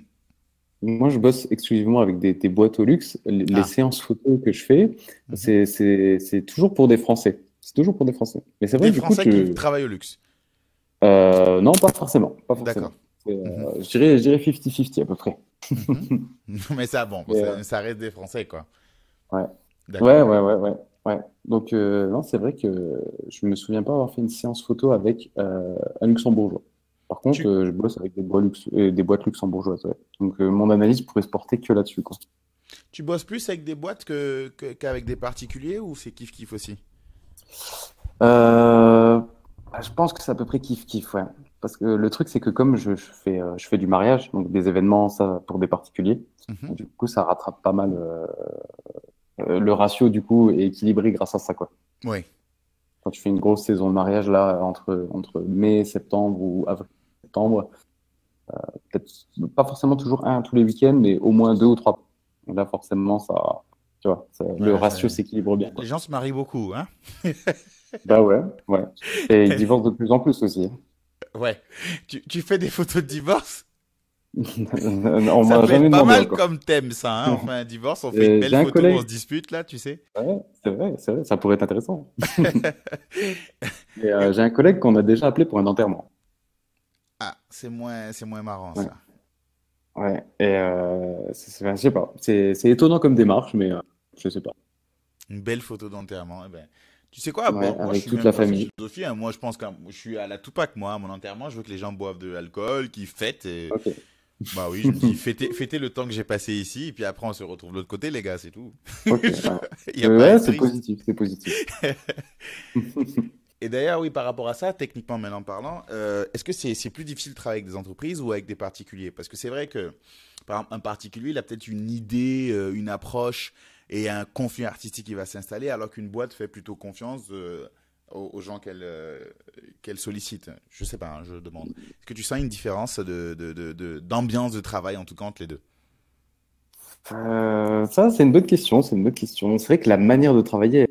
Moi, je bosse exclusivement avec des boîtes au luxe. Les Ah, séances photos que je fais, mhm. c'est toujours pour des Français. C'est toujours pour des Français. Mais c'est vrai Des que du coup, Français qui travaillent au luxe. non, pas forcément, pas D'accord. forcément. Mhm, Je dirais 50-50 à peu près. mhm. Mais ça, bon, Mais, ça reste des Français, quoi. ouais. Ouais, D'accord. ouais, ouais, ouais, ouais. Donc, non, c'est vrai que je me souviens pas avoir fait une séance photo avec un luxembourgeois. Par contre, Tu, je bosse avec des boîtes luxembourgeoises, ouais. Donc, mon analyse pourrait se porter que là-dessus, quoi. tu bosses plus avec des boîtes qu'avec des particuliers ou c'est kiff-kiff aussi? Euh, je pense que c'est à peu près kiff-kiff, ouais. Parce que le truc, c'est que comme je fais du mariage, donc des événements, ça, pour des particuliers, Mhm. du coup, ça rattrape pas mal. Le ratio, du coup, est équilibré grâce à ça, quoi. Oui. Quand tu fais une grosse saison de mariage, là, entre mai, septembre ou avril, septembre, peut-être pas forcément toujours un tous les week-ends, mais au moins deux ou trois. Et là, forcément, tu vois, le Ouais, ratio s'équilibre bien, les quoi. gens se marient beaucoup, hein? Bah ouais, ouais. Et ils divorcent de plus en plus aussi. Ouais. Tu fais des photos de divorce? On Ça m'a peut être jamais pas demandé mal encore. comme thème, ça, hein. On fait un divorce, on fait une J'ai belle un photo où on se collègue, dispute, là, tu sais. ouais, ça pourrait être intéressant. Et j'ai un collègue qu'on a déjà appelé pour un enterrement. Ah, c'est moins marrant, Ouais, ça. ouais. Et enfin, je sais pas, c'est étonnant comme démarche, mais je sais pas. Une belle photo d'enterrement. Eh ben, tu sais quoi? Ouais, Bon, moi, je avec suis toute même la dans cette famille. philosophie, hein. Moi, je pense que je suis à la Tupac, moi, à mon enterrement. Je veux que les gens boivent de l'alcool, qu'ils fêtent. Et... Ok. Bah oui, je me dis, fêtez le temps que j'ai passé ici, et puis après, on se retrouve de l'autre côté, les gars, c'est tout. Ok, ouais. Il n'y a pas à Ouais, être c'est triste. positif, c'est positif. Et d'ailleurs, oui, par rapport à ça, techniquement maintenant parlant, est-ce que c'est plus difficile de travailler avec des entreprises ou avec des particuliers? Parce que c'est vrai que, par exemple, un particulier, il a peut-être une idée, une approche et un conflit artistique qui va s'installer, alors qu'une boîte fait plutôt confiance aux gens qu'elle sollicite. Je sais pas, hein, je demande. Est-ce que tu sens une différence d'ambiance de travail, en tout cas, entre les deux? Ça, c'est une bonne question, c'est une bonne question. C'est vrai que la manière de travailler,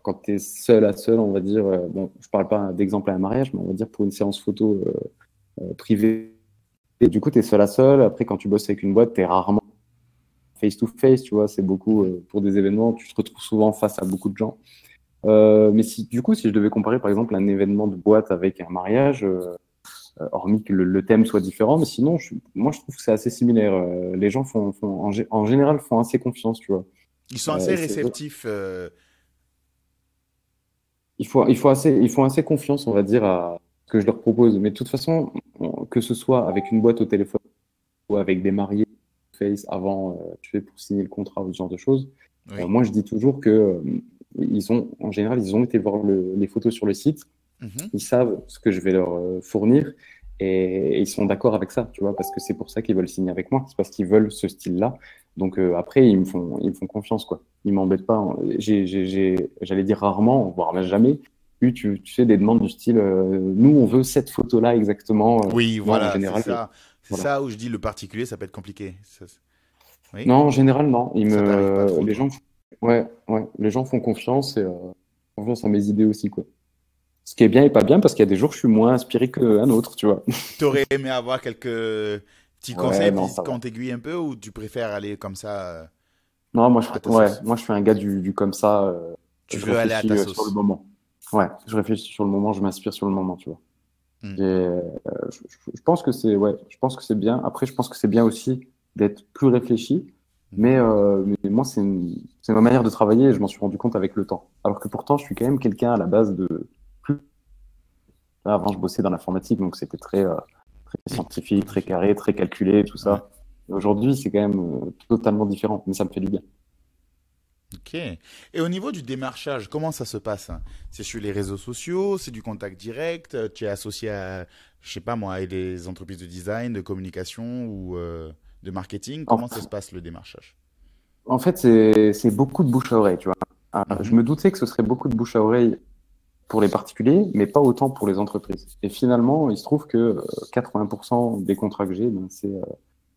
quand tu es seul à seul, on va dire, bon, je parle pas d'exemple à un mariage, mais on va dire pour une séance photo privée, et du coup, tu es seul à seul. Après, quand tu bosses avec une boîte, tu es rarement face to face, tu vois, c'est beaucoup Mhm. pour des événements, tu te retrouves souvent face à beaucoup de gens. Mais si, du coup, si je devais comparer par exemple un événement de boîte avec un mariage, hormis que le thème soit différent, mais sinon, moi je trouve que c'est assez similaire. Les gens en général font assez confiance, tu vois. Ils sont assez Et c'est vrai, réceptifs. ils font assez confiance, on va dire, à ce que je leur propose. Mais de toute façon, que ce soit avec une boîte au téléphone ou avec des mariés face avant, tu sais, pour signer le contrat ou ce genre de choses, Oui. moi je dis toujours que en général, ils ont été voir les photos sur le site. Mhm. Ils savent ce que je vais leur fournir et ils sont d'accord avec ça, tu vois, parce que c'est pour ça qu'ils veulent signer avec moi, c'est parce qu'ils veulent ce style-là. Donc après, ils me font confiance, quoi. Ils m'embêtent pas. J'allais dire rarement, voire même jamais, eu, tu sais, des demandes du style, nous, on veut cette photo-là exactement. Oui, Non, en voilà, c'est général, ça. C'est voilà. ça où je dis le particulier, ça peut être compliqué. Oui, Non, en général, non. ça t'arrive pas trop, Les toi. gens, ouais, ouais, les gens font confiance et confiance à mes idées aussi, quoi. Ce qui est bien et pas bien parce qu'il y a des jours, je suis moins inspiré qu'un autre, tu vois. T'aurais aimé avoir quelques petits conseils, Ouais, non, puis ça qu'on va. t'aiguille un peu, ou tu préfères aller comme ça Non, à ta ouais, sauce? moi, je suis un gars du comme ça. Tu Je veux aller à réfléchis ta sur le sauce. moment. Ouais, je réfléchis sur le moment, je m'inspire sur le moment, tu vois. Hmm. Je pense que c'est, ouais, je pense que c'est bien. Après, je pense que c'est bien aussi d'être plus réfléchi, Mais moi, c'est ma manière de travailler et je m'en suis rendu compte avec le temps. Alors que pourtant, je suis quand même quelqu'un à la base de plus. Là, avant, je bossais dans l'informatique, donc c'était très scientifique, très carré, très calculé, tout Ouais. ça. Et aujourd'hui, c'est quand même totalement différent, mais ça me fait du bien. Ok. Et au niveau du démarchage, comment ça se passe, hein? C'est sur les réseaux sociaux, c'est du contact direct, tu es associé à, je sais pas moi, à des entreprises de design, de communication ou de marketing. En, Comment ça se passe le démarchage? en fait, c'est beaucoup de bouche à oreille, tu vois. Je Mhm. me doutais que ce serait beaucoup de bouche à oreille pour les particuliers, mais pas autant pour les entreprises. Et finalement, il se trouve que 80% des contrats que j'ai, ben,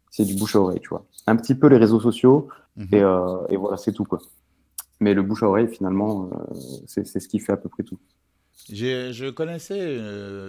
c'est du bouche à oreille, tu vois. Un petit peu les réseaux sociaux, Mhm. et voilà, c'est tout, quoi. Mais le bouche à oreille, finalement, c'est ce qui fait à peu près tout. Je connaissais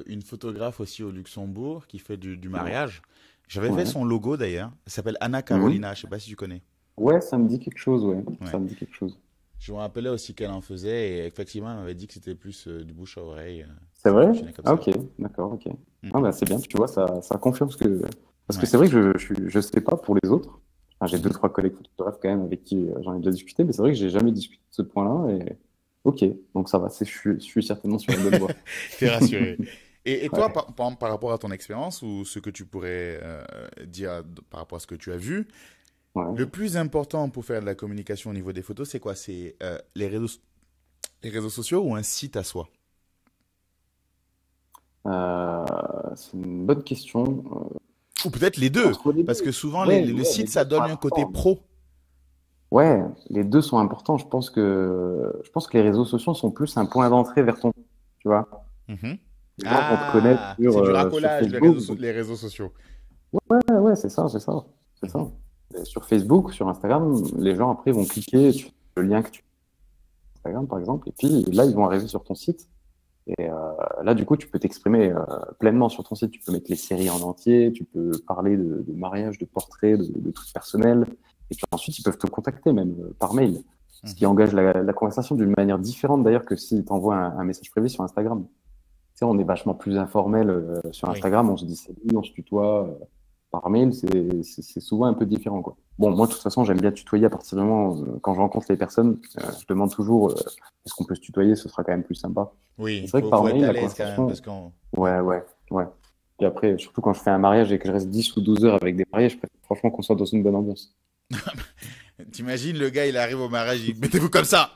une photographe aussi au Luxembourg qui fait du Ouais. mariage. J'avais fait Ouais. son logo d'ailleurs. Elle s'appelle Anna Mhm. Carolina, je sais pas si tu connais. Ouais, ça me dit quelque chose, ouais. Ça Ouais. me dit quelque chose. Je me rappelais aussi qu'elle en faisait et effectivement, elle m'avait dit que c'était plus du bouche à oreille. C'est Ça vrai? fonctionnait comme Ah, ça. ok, d'accord, ok. Ah, Mhm. bah, c'est bien, tu vois, ça confirme ce que. Parce que Ouais. c'est vrai que je sais pas pour les autres. Enfin, j'ai deux, Mhm. trois collègues photographes quand même avec qui j'en ai déjà discuté, mais c'est vrai que j'ai jamais discuté de ce point-là. Et ok, donc ça va, je suis certainement sur la bonne voie. T'es rassuré. Et toi, Ouais, par rapport à ton expérience ou ce que tu pourrais dire par rapport à ce que tu as vu, le ouais. plus important pour faire de la communication au niveau des photos, c'est quoi? C'est les réseaux sociaux ou un site à soi? Euh, c'est une bonne question. Ou peut-être les deux, Entre les parce deux. que souvent, Ouais, le ouais, les site, deux ça sont donne un côté importants. pro. Ouais, les deux sont importants. Je pense que les réseaux sociaux sont plus un point d'entrée vers ton, tu vois. Mhm. Les gens vont te connaître Ah, c'est du sur racolage, Facebook. les réseaux sociaux. Ouais, ouais, c'est ça, c'est ça, c'est ça. Mhm. Et sur Facebook, sur Instagram, les gens après vont cliquer sur le lien que tu as sur Instagram, par exemple, et puis là, ils vont arriver sur ton site. Et là, du coup, tu peux t'exprimer pleinement sur ton site. Tu peux mettre les séries en entier, tu peux parler de mariage, de portraits, de trucs personnels. Et puis ensuite, ils peuvent te contacter même par mail. Ce qui Mhm. engage la conversation d'une manière différente d'ailleurs que s'ils t'envoient un message privé sur Instagram. Tu sais, on est vachement plus informel sur Oui. Instagram, on se dit salut, on se tutoie. Par mail, c'est souvent un peu différent, quoi. Bon, moi, de toute façon, j'aime bien tutoyer à partir du moment quand je rencontre les personnes. Je demande toujours est-ce qu'on peut se tutoyer, ce sera quand même plus sympa. Et Oui, c'est vrai que par faut être mail, à la l'aise quand même, parce conversation, qu'on... Ouais. ouais, ouais, ouais. Et après, surtout quand je fais un mariage et que je reste 10 ou 12 heures avec des mariés, je préfère franchement qu'on soit dans une bonne ambiance. T'imagines, le gars, il arrive au mariage, il dit, mettez-vous comme ça!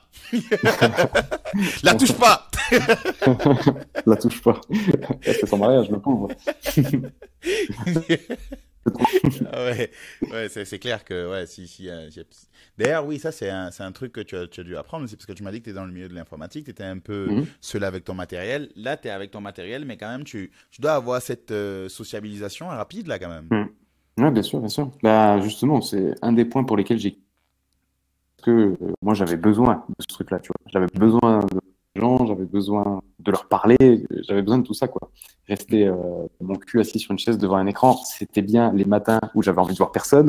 La touche pas! La touche pas. C'est son mariage, le pauvre. Ah ouais, ouais c'est clair que ouais, D'ailleurs, oui, ça c'est un truc que tu as dû apprendre aussi parce que tu m'as dit que tu es dans le milieu de l'informatique, tu étais un peu Mhm. seul avec ton matériel. Là, tu es avec ton matériel, mais quand même, tu dois avoir cette sociabilisation rapide là quand même. Mhm. Ouais, bien sûr, bien sûr. Bah, justement, c'est un des points pour lesquels j'ai que moi j'avais besoin de ce truc-là, tu vois. J'avais Mhm, besoin de gens, j'avais besoin de leur parler, j'avais besoin de tout ça, quoi. Rester mon cul assis sur une chaise devant un écran, c'était bien les matins où j'avais envie de voir personne,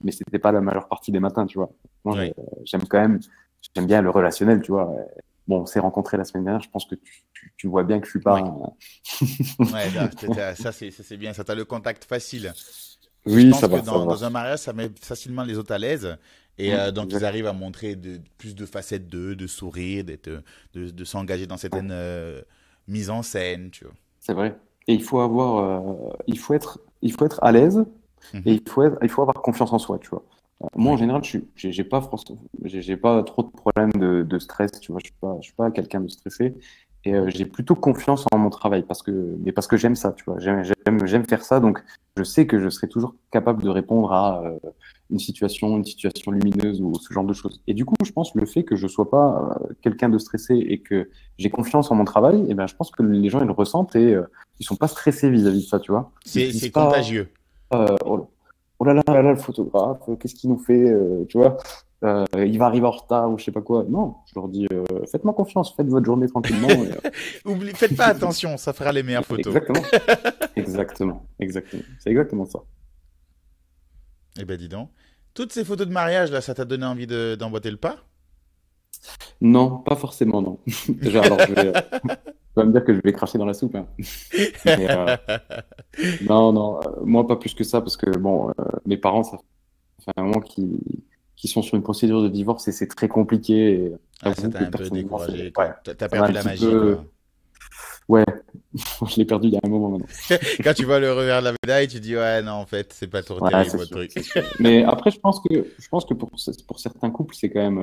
mais c'était pas la majeure partie des matins, tu vois. Moi, oui. j'aime quand même, j'aime bien le relationnel, tu vois. Bon, on s'est rencontrés la semaine dernière, je pense que tu vois bien que je suis pas Ouais. Ouais, là, ça c'est bien, ça t'a le contact facile. Et je Oui, ça pense que va, ça va. dans un mariage, ça met facilement les autres à l'aise. Et donc, ils Exact. arrivent à montrer plus de facettes d'eux, de sourire, de s'engager dans certaines mises en scène, tu vois. C'est vrai. Et il faut avoir, il faut être à l'aise et Mhm. il faut avoir confiance en soi, tu vois. Moi, en Oui. général, j'ai pas trop de problèmes de stress, tu vois. Je suis pas quelqu'un de stressé et Mhm. j'ai plutôt confiance en mon travail mais parce que j'aime ça, tu vois. J'aime faire ça, donc je sais que je serai toujours capable de répondre à une situation lumineuse ou ce genre de choses. Et du coup, je pense le fait que je sois pas quelqu'un de stressé et que j'ai confiance en mon travail, et ben, je pense que les gens ils le ressentent et ils sont pas stressés vis-à-vis de ça, tu vois. Ils se disent C'est pas contagieux. oh, oh là là, le photographe, qu'est-ce qu'il nous fait, tu vois, il va arriver en retard ou je sais pas quoi. Non, je leur dis faites-moi confiance, faites votre journée tranquillement. Faites pas attention, ça fera les meilleures photos. Exactement, exactement. C'est exactement ça. Eh ben, dis donc. Toutes ces photos de mariage, là, ça t'a donné envie d'emboîter le pas? Non, pas forcément, non. Alors, tu vas me dire que je vais cracher dans la soupe, hein. Mais non, non, moi pas plus que ça parce que bon, mes parents, ça fait un moment qui sont sur une procédure de divorce et c'est très compliqué. Et Ah, ça j'avoue t'a que un peu personnellement, découragé, ouais, quoi. T'as ça m'a un perdu la petit magie, peu. quoi. Ouais, je l'ai perdu il y a un moment maintenant. Quand tu vois le revers de la médaille, tu dis, ouais, non, en fait, c'est pas trop Ouais, terrible, c'est votre sûr, truc. c'est sûr. Mais après, je pense que pour certains couples, c'est quand même.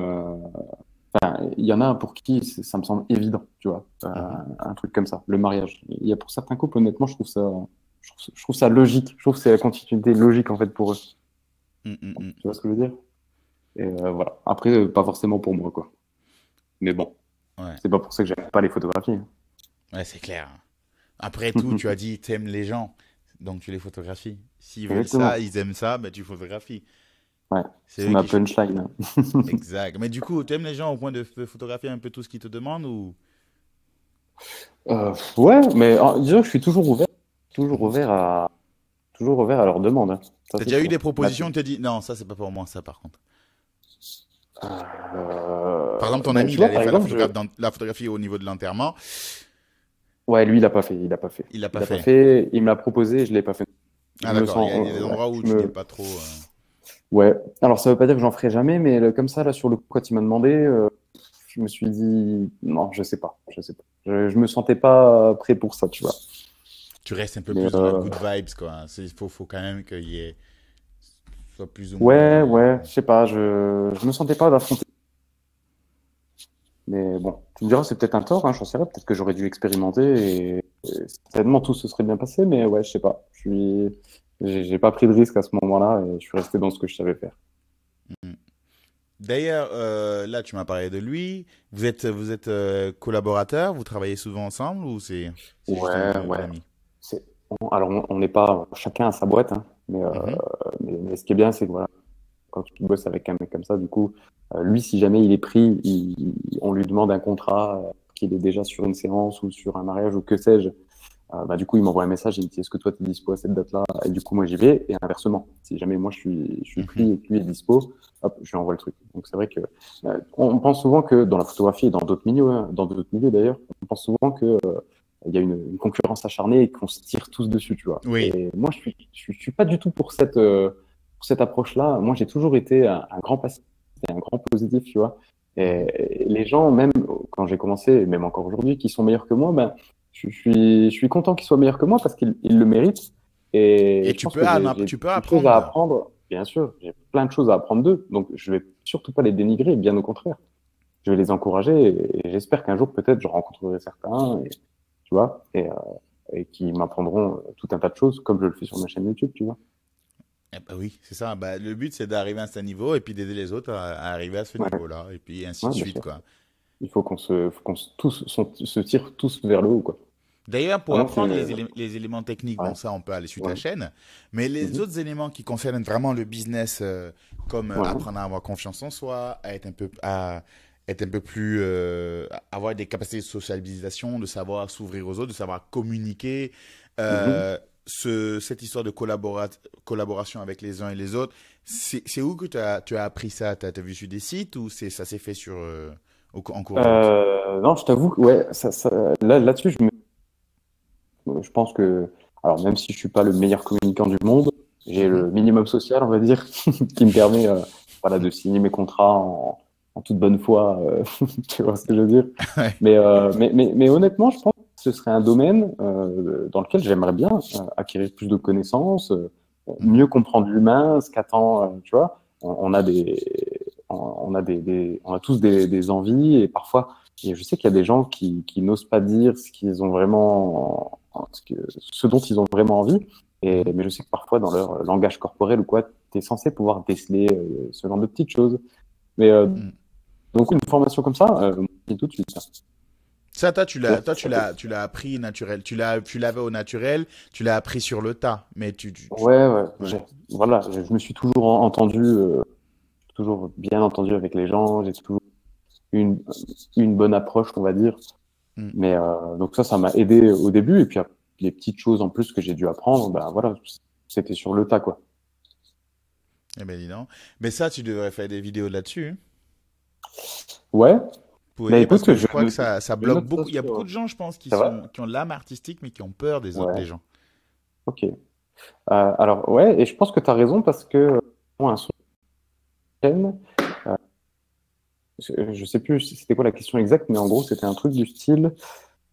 Il y en a pour qui ça me semble évident, tu vois, Mhm. un truc comme ça, le mariage. Il y a pour certains couples, honnêtement, je trouve ça logique. Je trouve que c'est la continuité logique en fait pour eux. Mm, mm, mm. Tu vois ce que je veux dire? Et voilà. Après, pas forcément pour moi, quoi. Mais bon, Ouais, c'est pas pour ça que j'aime pas les photographies. ouais, c'est clair. Après tout, tu as dit, t'aimes les gens, donc tu les photographies. S'ils veulent ça, Exactement. ils aiment ça, ben tu photographies. Ouais, C'est c'est eux ma qui... punchline. Exact. Mais du coup, t'aimes les gens au point de photographier un peu tout ce qu'ils te demandent ou... Ouais, mais disons que je suis toujours Mhm. ouvert à, toujours ouvert à leurs demandes, hein. Ça, T'as c'est déjà eu sûr. des propositions, on te dit, non, ça, c'est pas pour moi, ça, par contre. Par exemple, ton Ben, ami, tu il vois, allait par faire exemple, la photographie au niveau de l'enterrement. ouais, lui, il a pas fait, il a pas fait. Il l'a Il pas a pas fait. fait, il me l'a proposé, je l'ai pas fait. Ah, Je me d'accord. sens, Il y a des ouais, endroits où tu n'es pas trop... ouais. Alors, ça veut pas dire que j'en ferai jamais, mais comme ça, là, sur le coup, quand il m'a demandé, je me suis dit, non, je sais pas. Je me sentais pas prêt pour ça, tu vois. Tu restes un peu Mais plus dans la good vibes, quoi. Faut quand même qu'il y ait... soit plus ou moins... ouais, ouais, je sais pas, je me sentais pas d'affronter. Mais bon, tu me diras, c'est peut-être un tort, hein, j'en sais rien. Peut-être que j'aurais dû expérimenter et certainement tout se serait bien passé, mais ouais, je sais pas. J'ai pas pris de risque à ce moment-là et je suis resté dans ce que je savais faire. Mhm. D'ailleurs, là, tu m'as parlé de lui. Vous êtes collaborateurs, vous travaillez souvent ensemble ou c'est juste Ouais, un ouais. ami? Alors, on n'est pas chacun à sa boîte, hein, Mhm, mais ce qui est bien, c'est que voilà, quand tu bosses avec un mec comme ça, du coup, lui, si jamais il est pris, on lui demande un contrat, qu'il est déjà sur une séance ou sur un mariage ou que sais-je. Bah, du coup, il m'envoie un message, il me dit est-ce que toi tu es dispo à cette date-là? Et du coup, moi j'y vais. Et inversement, si jamais moi je suis mhm, pris et que lui est dispo, hop, je lui envoie le truc. Donc c'est vrai que on pense souvent que dans la photographie et dans d'autres milieux, hein, dans d'autres milieux d'ailleurs, on pense souvent que il y a une concurrence acharnée et qu'on se tire tous dessus, tu vois. oui. Et moi, je suis pas du tout pour cette approche-là. Moi, j'ai toujours été un grand passif et un grand positif, tu vois. Mhm. Et les gens, même quand j'ai commencé, et même encore aujourd'hui, qui sont meilleurs que moi, ben, je suis content qu'ils soient meilleurs que moi parce qu'ils le méritent. Et Et je pense que j'ai tu peux des choses à apprendre. apprendre. Bien sûr, j'ai plein de choses à apprendre d'eux. Donc, je vais surtout pas les dénigrer, bien au contraire. Je vais les encourager et j'espère qu'un jour, peut-être, je rencontrerai certains, tu vois, et qui m'apprendront tout un tas de choses, comme je le fais sur ma chaîne YouTube, tu vois. Eh ben oui, c'est ça. Bah, le but, c'est d'arriver à ce niveau et puis d'aider les autres à arriver à ce Ouais, niveau-là. Et puis ainsi ouais, de bien suite, sûr. quoi. Il faut qu'on se tire tous vers le haut, quoi. D'ailleurs, Ah pour non, apprendre les éléments techniques, bon, ouais, ça, on peut aller sur ta ouais, chaîne. Mais les mhm, autres éléments qui concernent vraiment le business, comme ouais, apprendre à avoir confiance en soi, à être un peu plus, avoir des capacités de socialisation, de savoir s'ouvrir aux autres, de savoir communiquer, mhm. cette histoire de collaboration avec les uns et les autres, c'est où que tu as appris ça? T'as vu sur des sites ou ça s'est fait en cours de route? Non, je t'avoue que ouais, là-dessus, je pense que, alors même si je suis pas le meilleur communicant du monde, j'ai Mhm. le minimum social, on va dire, qui me permet, voilà, de signer mes contrats en toute bonne foi. Tu vois ce que je veux dire? Ouais. Mais honnêtement, je pense que ce serait un domaine dans lequel j'aimerais bien acquérir plus de connaissances, Mhm. mieux comprendre l'humain, ce qu'attend, tu vois. On a tous des envies et parfois, et je sais qu'il y a des gens qui n'osent pas dire ce qu'ils ont vraiment, ce dont ils ont vraiment envie. Mhm. Mais je sais que parfois, dans leur langage corporel ou quoi, tu es censé pouvoir déceler ce genre de petites choses. Mais Mhm. donc, une formation comme ça, c'est tout de suite. Ça. Ça, C'est-à-dire que ça peut- tu l'as appris naturel. Tu l'avais au naturel, tu l'as appris sur le tas. Mais Ouais, ouais. ouais. Voilà, je me suis toujours entendu, toujours bien entendu avec les gens. J'ai toujours eu une bonne approche, on va dire. Mm. Mais donc ça m'a aidé au début. Et puis les petites choses en plus que j'ai dû apprendre, ben voilà, c'était sur le tas, quoi. Eh ben, dis donc. Mais ça, tu devrais faire des vidéos là-dessus, hein, Ouais, pour mais aider, parce écoute, que je crois que ça je bloque note ça beaucoup. Il y a beaucoup sur. de gens, je pense, Ça va? qui ont l'âme artistique, mais qui ont peur Ouais, des gens. ok. Alors, ouais, et je pense que tu as raison parce que bon, un son chaîne. Euh, je sais plus c'était quoi la question exacte, mais en gros, c'était un truc du style,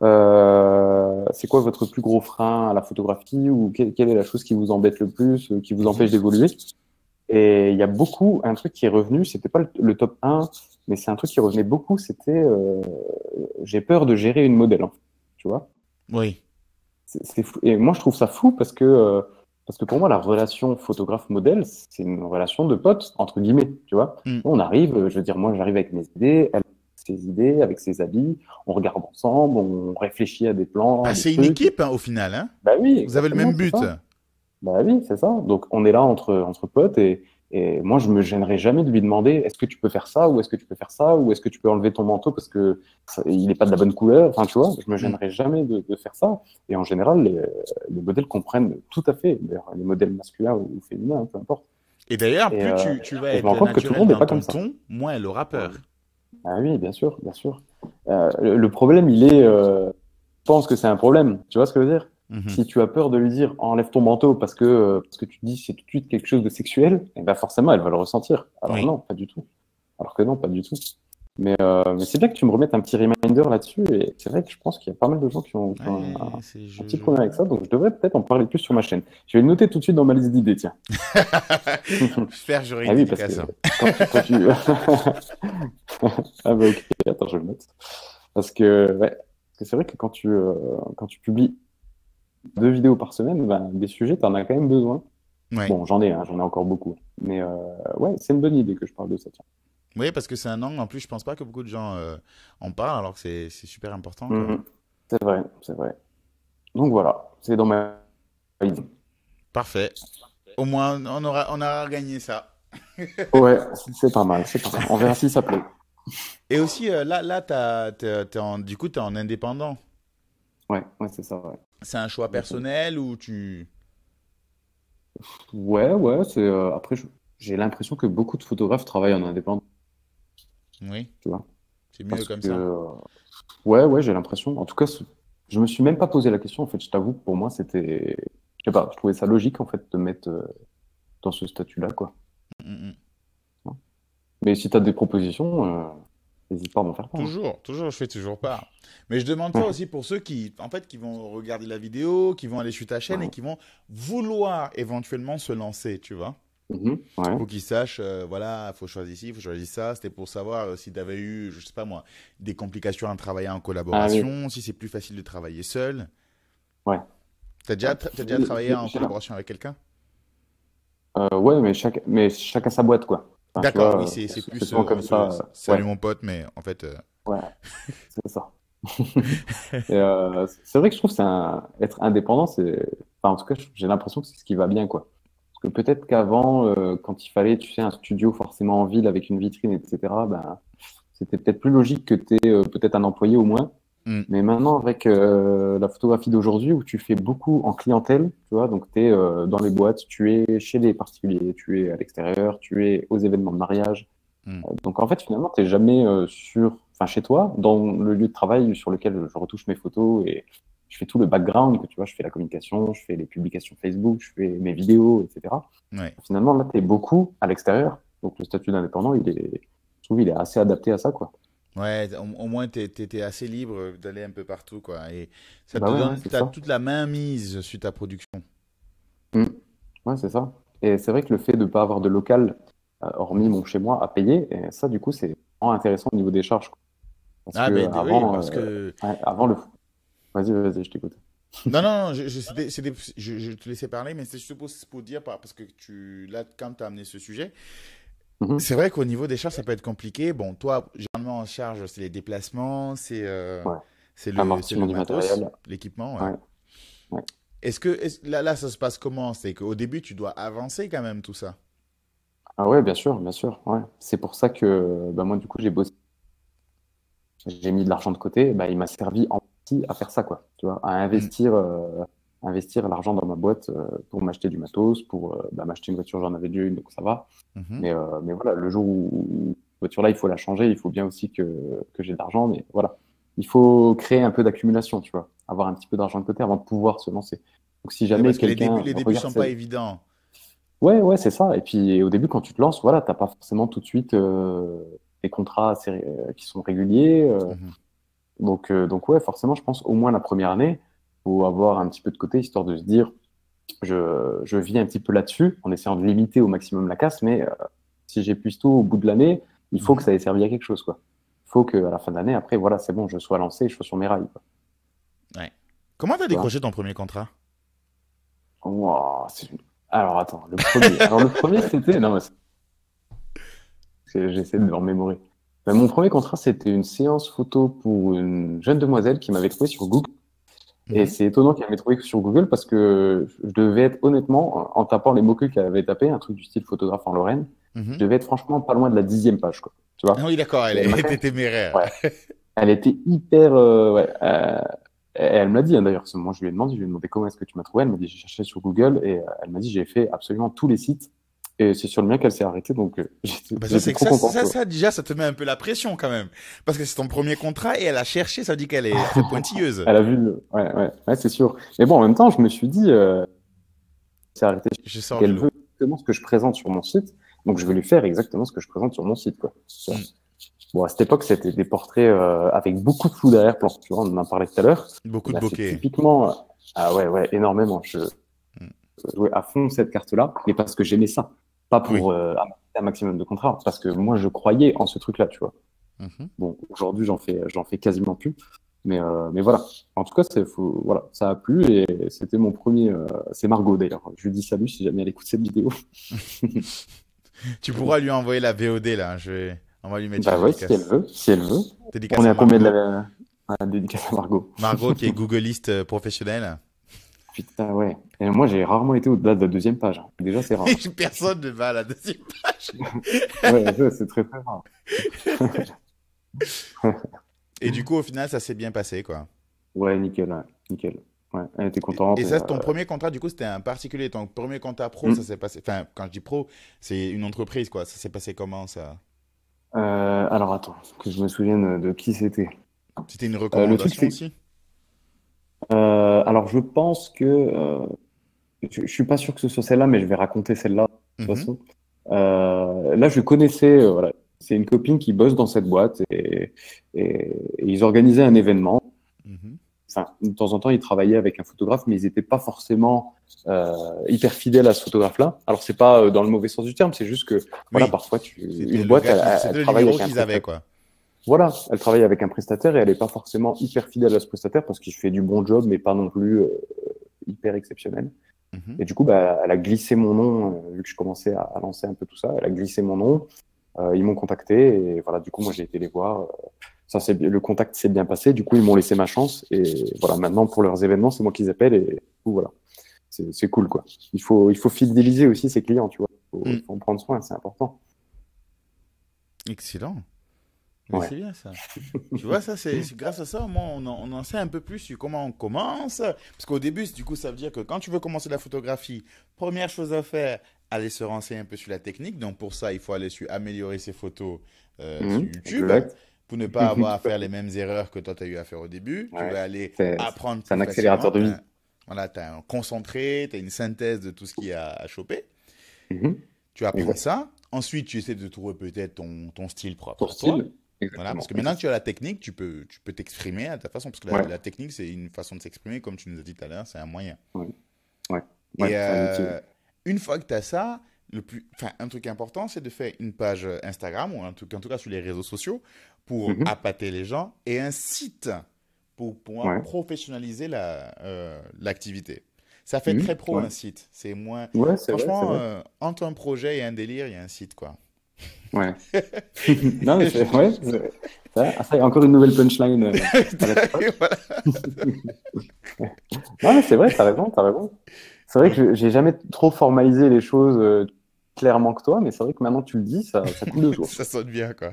c'est quoi votre plus gros frein à la photographie ou quelle est la chose qui vous embête le plus, qui vous empêche Mhm. d'évoluer? Et il y a beaucoup, un truc qui est revenu, c'était pas le top 1, mais c'est un truc qui revenait beaucoup, c'était j'ai peur de gérer une modèle, en fait, tu vois. Oui. C'est fou. Et moi, je trouve ça fou parce que pour moi, la relation photographe-modèle, c'est une relation de potes, entre guillemets, tu vois. Mm. On arrive, je veux dire, moi, j'arrive avec mes idées, elle avec ses idées, avec ses habits, on regarde ensemble, on réfléchit à des plans, à Bah, des c'est une trucs. équipe, hein, au final, hein. Bah oui, Vous avez le exactement, même c'est but. ça. Bah oui, c'est ça. Donc, on est là entre potes et moi, je me gênerai jamais de lui demander est-ce que tu peux faire ça ou est-ce que tu peux faire ça ou est-ce que tu peux enlever ton manteau parce que il n'est pas de la bonne couleur. Enfin, tu vois, je me Mm. gênerai jamais de faire ça. Et en général, les modèles comprennent tout à fait. D'ailleurs, les modèles masculins ou féminins, hein, peu importe. Et d'ailleurs, Et, plus euh, tu vas et je me rends être compte que tout le naturel monde n'est dans pas comme ton ça. ton, moins elle aura Ouais. peur. Ah oui, bien sûr, bien sûr. Le problème, il est, je pense que c'est un problème. Tu vois ce que je veux dire? Mhm. Si tu as peur de lui dire enlève ton manteau parce que tu te dis c'est tout de suite quelque chose de sexuel, eh ben forcément elle va le ressentir. Alors Oui. non, pas du tout. Alors que non, pas du tout. Mais c'est bien que tu me remettes un petit reminder là-dessus et c'est vrai que je pense qu'il y a pas mal de gens qui ont Ouais, un petit problème avec ça, donc je devrais peut-être en parler plus sur ma chaîne. Je vais le noter tout de suite dans ma liste d'idées, tiens. J'espère que j'aurai Ah une oui, parce que dédicace, hein. quand tu... Ah bah ok, attends, je le note. Parce que c'est vrai que quand tu publies 2 vidéos par semaine, ben, des sujets, tu en as quand même besoin. Ouais. Bon, j'en ai encore beaucoup. Mais ouais, c'est une bonne idée que je parle de ça, tiens. Oui, parce que c'est un angle, en plus, je pense pas que beaucoup de gens en parlent, alors que c'est super important, quoi. Mhm. C'est vrai, c'est vrai. Donc voilà, c'est dans ma idée. Parfait. Au moins, on aura gagné ça. Ouais, c'est pas mal, c'est pas mal. On verra si ça plaît. Et aussi, là, du coup, t'es en indépendant. Ouais, ouais, c'est ça, ouais. C'est un choix Exactement. personnel ou tu... Ouais, ouais, après, j'ai l'impression que beaucoup de photographes travaillent en indépendant, Oui, tu vois. c'est mieux Parce comme que, ça. ouais, ouais, j'ai l'impression. En tout cas, je me suis même pas posé la question, en fait, je t'avoue, pour moi, c'était, je sais pas, je trouvais ça logique, en fait, de mettre dans ce statut-là, quoi. Mm, mm, mm. Mais si tu as des propositions, n'hésite pas à m'en faire part, hein. Toujours, toujours, je fais toujours pas. Mais je demande ça aussi pour ceux qui, en fait, qui vont regarder la vidéo, qui vont aller sur ta chaîne et Ouais. qui vont vouloir éventuellement se lancer, tu vois. Mhm. Ouais. Faut qu'ils sachent, voilà, faut choisir ici, faut choisir ça. C'était pour savoir si tu avais eu, je sais pas moi, des complications à travailler en Ah oui, collaboration, si c'est plus facile de travailler seul. ouais. Ouais. T'as déjà travaillé en J'ai collaboration avec quelqu'un? Ouais, mais chacun sa boîte, quoi. Enfin, tu D'accord, oui, vois, c'est c'est plus, souvent comme ça. salut Ouais, mon pote, mais en fait, ouais, c'est ça. Et c'est vrai que je trouve que être indépendant, enfin, en tout cas, j'ai l'impression que c'est ce qui va bien, quoi. Parce que peut-être qu'avant, quand il fallait, tu sais, un studio forcément en ville avec une vitrine, etc., ben, c'était peut-être plus logique que tu aies peut-être un employé au moins. hmm, Mais maintenant, avec la photographie d'aujourd'hui, où tu fais beaucoup en clientèle, tu vois, donc tu es dans les boîtes, tu es chez les particuliers, tu es à l'extérieur, tu es aux événements de mariage. hmm. Donc en fait, finalement, tu n'es jamais enfin, chez toi, dans le lieu de travail sur lequel je retouche mes photos et je fais tout le background, que tu vois, je fais la communication, je fais les publications Facebook, je fais mes vidéos, etc. Ouais. Finalement, là, tu es beaucoup à l'extérieur. Donc le statut d'indépendant, je trouve, il est assez adapté à ça, quoi. Ouais, au moins t'es assez libre d'aller un peu partout, quoi. Et ça Bah te ouais, ouais, donne, c'est t'as ça. toute la main mise sur ta production. Mm. Ouais, c'est ça. Et c'est vrai que le fait de ne pas avoir de local, hormis mon chez moi, à payer, et ça, du coup, c'est vraiment intéressant au niveau des charges, quoi. Parce Ah, que ben oui, avant, parce que... ouais, avant le. Vas-y, vas-y, je t'écoute. Non, non, non, je te laissais parler, mais c'est juste pour dire, parce que là, quand tu as amené ce sujet, Mhm. c'est vrai qu'au niveau des charges, ça peut être compliqué. Bon, toi, généralement, en charge, c'est les déplacements, Ouais. c'est Amortissement le du matos, matériel. l'équipement, ouais. Ouais. Ouais. Là, ça se passe comment? C'est qu'au début, tu dois avancer quand même tout ça. Ah ouais, bien sûr, bien sûr. Ouais. C'est pour ça que bah, moi, du coup, j'ai bossé, j'ai mis de l'argent de côté. Bah, il m'a servi en partie à faire ça, quoi. Tu vois, à Hmm, investir l'argent dans ma boîte pour m'acheter du matos, pour bah, m'acheter une voiture, j'en avais déjà une, donc ça va. mhm. Mais voilà, le jour où cette voiture-là, il faut la changer, il faut bien aussi que j'ai de l'argent. Mais voilà, il faut créer un peu d'accumulation, tu vois, avoir un petit peu d'argent de côté avant de pouvoir se lancer. Donc si Oui, jamais parce que quelqu'un les débuts regarde sont pas cette... évidents. Ouais, ouais, c'est ça. Et puis au début, quand tu te lances, voilà, t'as pas forcément tout de suite des contrats qui sont réguliers. Mhm. Donc ouais, forcément, je pense au moins la première année, faut avoir un petit peu de côté, histoire de se dire, je vis un petit peu là-dessus, en essayant de limiter au maximum la casse, mais si j'épuise tout au bout de l'année, il faut que Mhm. ça ait servi à quelque chose, quoi. Il faut qu'à la fin de l'année, après, voilà, c'est bon, je sois lancé, je sois sur mes rails, quoi. Ouais. Comment t'as Tu vois? décroché ton premier contrat? Ouah, alors attends, le premier. Alors le premier, c'était. Non, mais j'essaie de me remémorer. Mais mon premier contrat, c'était une séance photo pour une jeune demoiselle qui m'avait trouvé sur Google. Et Mhm. c'est étonnant qu'elle m'ait trouvé sur Google parce que je devais être, honnêtement, en tapant les mots-clés qu'elle avait tapés, un truc du style photographe en Lorraine, je Mhm. devais être franchement pas loin de la 10e page, quoi. Tu Ah vois? oui, d'accord, elle Et elle m'a était fait. téméraire. Ouais. Elle était hyper. Ouais, et elle me l'a dit, hein, d'ailleurs. Moi, je lui ai demandé comment est-ce que tu m'as trouvé. Elle m'a dit, j'ai cherché sur Google et elle m'a dit, j'ai fait absolument tous les sites. Et c'est sur le mien qu'elle s'est arrêtée. Donc, Bah ça, j'étais c'est que trop content, tu vois. déjà, ça te met un peu la pression quand même. Parce que c'est ton premier contrat et elle a cherché, ça dit qu'elle est très pointilleuse. Elle a vu. Ouais, ouais, ouais, c'est sûr. Mais bon, en même temps, je me suis dit, elle s'est arrêtée Je sors du qu'elle lot. veut exactement ce que je présente sur mon site. Donc, je vais lui faire exactement ce que je présente sur mon site, quoi. Tu vois. Mm. Bon, à cette époque, c'était des portraits avec beaucoup de flou d'arrière-plan. Tu vois, on en a parlé tout à l'heure. Beaucoup Et de là, c'est bokeh. typiquement. Ah ouais, ouais, énormément. Je Mm. jouais à fond cette carte-là, mais parce que j'aimais ça. Pas pour Oui. amasser un maximum de contrats, parce que moi, je croyais en ce truc-là, tu vois. Mhm. Bon, aujourd'hui, j'en fais quasiment plus. Mais voilà. En tout cas, voilà, ça a plu et c'était mon premier. C'est Margot d'ailleurs. Je lui dis salut si jamais elle écoute cette vidéo. Tu pourras lui envoyer la VOD là. On va lui mettre une Bah ouais, si elle dédicace. veut, si elle veut. On Dédicace est à à combien de Margot. la dédicace à Margot? Margot qui est googliste professionnelle. Putain, ouais. Et moi, j'ai rarement été au-delà de la 2e page, hein. Déjà, c'est rare. Personne ne va à la deuxième page. Ouais, ça, c'est très très rare. Et du coup, au final, ça s'est bien passé, quoi. Ouais, nickel, ouais, nickel. Ouais, elle était contente. Et ça, ton premier contrat, du coup, c'était un particulier. Ton premier contrat pro, ça Hmm. s'est passé. Enfin, quand je dis pro, c'est une entreprise, quoi. Ça s'est passé comment, ça? Alors attends, que je me souvienne de qui c'était. C'était une Le truc, recommandation c'est. aussi? Alors je pense que. Je suis pas sûr que ce soit celle-là, mais je vais raconter celle-là de toute Mhm. façon. Là, je connaissais. Voilà. C'est une copine qui bosse dans cette boîte et ils organisaient un événement. Mhm. Enfin, de temps en temps, ils travaillaient avec un photographe, mais ils n'étaient pas forcément hyper fidèles à ce photographe-là. Alors, c'est pas dans le mauvais sens du terme, c'est juste que, voilà, Oui. parfois, une boîte, elle C'était le travaille numéro avec un qu'ils avaient, prestataire. quoi. Voilà, elle travaille avec un prestataire et elle n'est pas forcément hyper fidèle à ce prestataire parce qu'il fait du bon job, mais pas non plus hyper exceptionnel. Mhm. Et du coup, bah, elle a glissé mon nom, vu que je commençais à lancer un peu tout ça. Elle a glissé mon nom. Ils m'ont contacté et voilà, du coup, moi, j'ai été les voir. Le contact s'est bien passé. Du coup, ils m'ont laissé ma chance. Et voilà, maintenant, pour leurs événements, c'est moi qui les appelle. Et du coup, voilà, c'est cool, quoi. Il faut fidéliser aussi ses clients, tu vois. Mm. Il faut en prendre soin, c'est important. Excellent. Mais Ouais. c'est bien, ça. Tu vois, ça, c'est grâce à ça, au moins, on en sait un peu plus sur comment on commence. Parce qu'au début, du coup, ça veut dire que quand tu veux commencer la photographie, première chose à faire, aller se renseigner un peu sur la technique. Donc, pour ça, il faut aller sur améliorer ses photos sur YouTube Exact. pour ne pas avoir à faire les mêmes erreurs que toi, tu as eu à faire au début. Tu Ouais. vas aller C'est apprendre c'est plus un facilement. accélérateur de vie. Voilà, tu as un concentré, tu as une synthèse de tout ce qu'il y a à choper. Mhm. Tu apprends Exact. ça. Ensuite, tu essaies de trouver peut-être ton style propre Pour à toi. style, Voilà, parce exactement. que maintenant que tu as la technique, tu peux t'exprimer à ta façon, parce que Ouais. la technique, c'est une façon de s'exprimer, comme tu nous as dit tout à l'heure, c'est un moyen. Ouais. Ouais. Ouais. Et C'est un outil. une fois que tu as ça, enfin, un truc important, c'est de faire une page Instagram, ou en tout cas sur les réseaux sociaux, pour Mhm. appâter les gens, et un site pour pouvoir Ouais. professionnaliser l'activité. Ça fait Mhm. très pro Ouais. un site. C'est moins. Ouais, c'est vrai, c'est Franchement, vrai. entre un projet et un délire, il y a un site, quoi. Ouais. Non, mais c'est ouais, ça, encore une nouvelle punchline à la TikTok. Voilà. Non, mais c'est vrai, t'as raison, t'as raison. C'est vrai que Donc, j'ai jamais trop formalisé les choses clairement que toi, mais c'est vrai que maintenant que tu le dis, ça coule de ça source. sonne bien, quoi.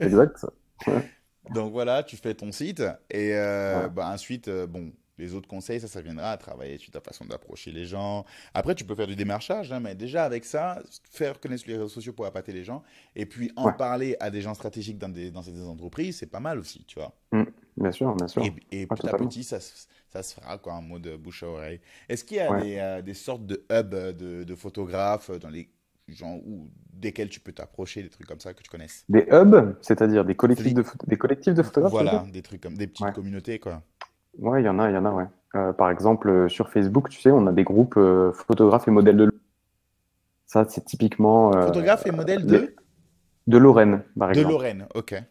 Exact. Ouais. Donc voilà, tu fais ton site et Ouais. bah, ensuite, bon, les autres conseils, ça viendra à travailler sur ta façon d'approcher les gens. Après, tu peux faire du démarchage, hein, mais déjà avec ça, faire connaître les réseaux sociaux pour appâter les gens et puis en Ouais. parler à des gens stratégiques dans ces entreprises, c'est pas mal aussi, tu vois. Mm. bien sûr. Et Ouais, petit à totalement. petit, ça se fera quoi, en mode bouche à oreille. Est-ce qu'il y a Ouais. des sortes de hubs de photographes dans les gens desquels tu peux t'approcher, des trucs comme ça que tu connaisses? Des hubs, c'est-à-dire C'est-à-dire, des collectifs de photographes, tu veux dire? voilà, des trucs comme des petites Ouais. communautés, quoi. Ouais, il y en a, ouais. Par exemple, sur Facebook, tu sais, on a des groupes photographes et modèles de ça, c'est typiquement Photographe et modèle les- de Lorraine, par de exemple. Lorraine, ok.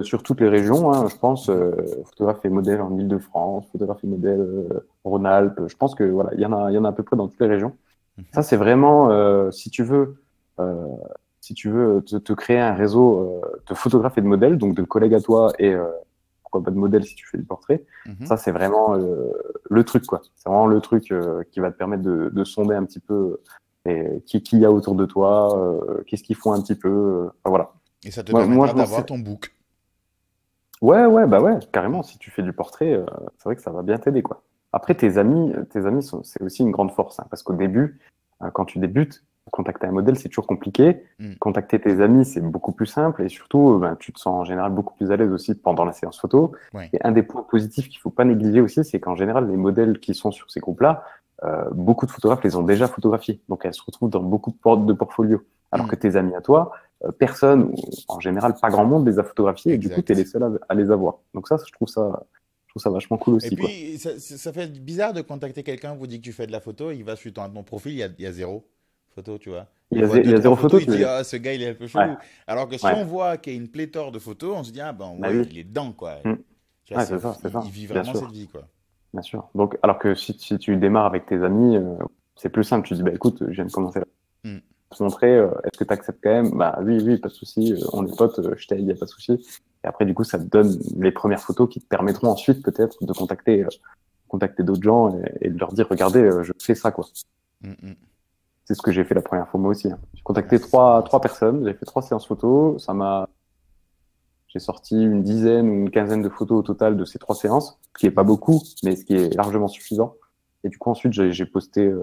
Sur toutes les régions, hein, je pense, Mhm, photographe et modèle en Île-de-France, photographe et modèle Rhône-Alpes. Je pense que voilà, il y en a à peu près dans toutes les régions. mhm. Ça, c'est vraiment, euh, si tu veux te créer un réseau de photographes et de modèles, donc de collègues à toi et pourquoi pas de modèles si tu fais du portrait. Mhm. Ça, c'est vraiment le truc, quoi. C'est vraiment le truc qui va te permettre de sonder un petit peu qui y a autour de toi, qu'est-ce qu'ils font un petit peu. Enfin, voilà. Et ça te Moi, permettra je m'en d'avoir sais. ton book. Ouais, ouais, bah ouais, Mm. carrément. Si tu fais du portrait, c'est vrai que ça va bien t'aider, quoi. Après, tes amis c'est aussi une grande force, hein, parce qu'au début, quand tu débutes, contacter un modèle, c'est toujours compliqué. Mm. Contacter tes amis, c'est beaucoup plus simple, et surtout, ben, tu te sens en général beaucoup plus à l'aise aussi pendant la séance photo. Ouais. Et un des points positifs qu'il faut pas négliger aussi, c'est qu'en général, les modèles qui sont sur ces groupes-là, beaucoup de photographes les ont déjà photographiés, donc elles se retrouvent dans beaucoup de portes de portfolio. Alors que Mm. tes amis à toi, personne, ou en général pas grand monde les a photographiés et du coup tu es les Exact. seuls à les avoir. Donc ça, je trouve ça vachement cool Et aussi, quoi. puis, ça fait bizarre de contacter quelqu'un, vous dit que tu fais de la photo, il va sur ton profil, il y a zéro photo, tu vois. Il voit Il deux, y a trois zéro photos, photo, il tu veux dit, dire? ah, ce gars, il est un peu Ouais, chelou. Alors que si ouais, on voit qu'il y a une pléthore de photos, on se dit, ah ben bah ouais, oui. il est dedans, quoi. Mm. Tu vois, Ouais, c'est il ça, vit bien vraiment cette sûr, vie, quoi. bien sûr. Donc, alors que si tu démarres avec tes amis, c'est plus simple. Tu dis, bah écoute, je viens de commencer Mm. se montrer, est-ce que tu acceptes quand même? Bah oui, oui, pas de souci, on est potes, je t'aide, y a pas de souci. Et après, du coup, ça te donne les premières photos qui te permettront ensuite peut-être de contacter d'autres gens et de leur dire, regardez, je fais ça, quoi. Mm, mm. C'est ce que j'ai fait la première fois moi aussi, hein. J'ai Ah, contacté c'est bien trois ça. personnes, j'ai fait 3 séances photos, j'ai sorti une dizaine ou une quinzaine de photos au total de ces 3 séances, ce qui est pas Mhm. beaucoup, mais ce qui est largement suffisant. Et du coup, ensuite, j'ai posté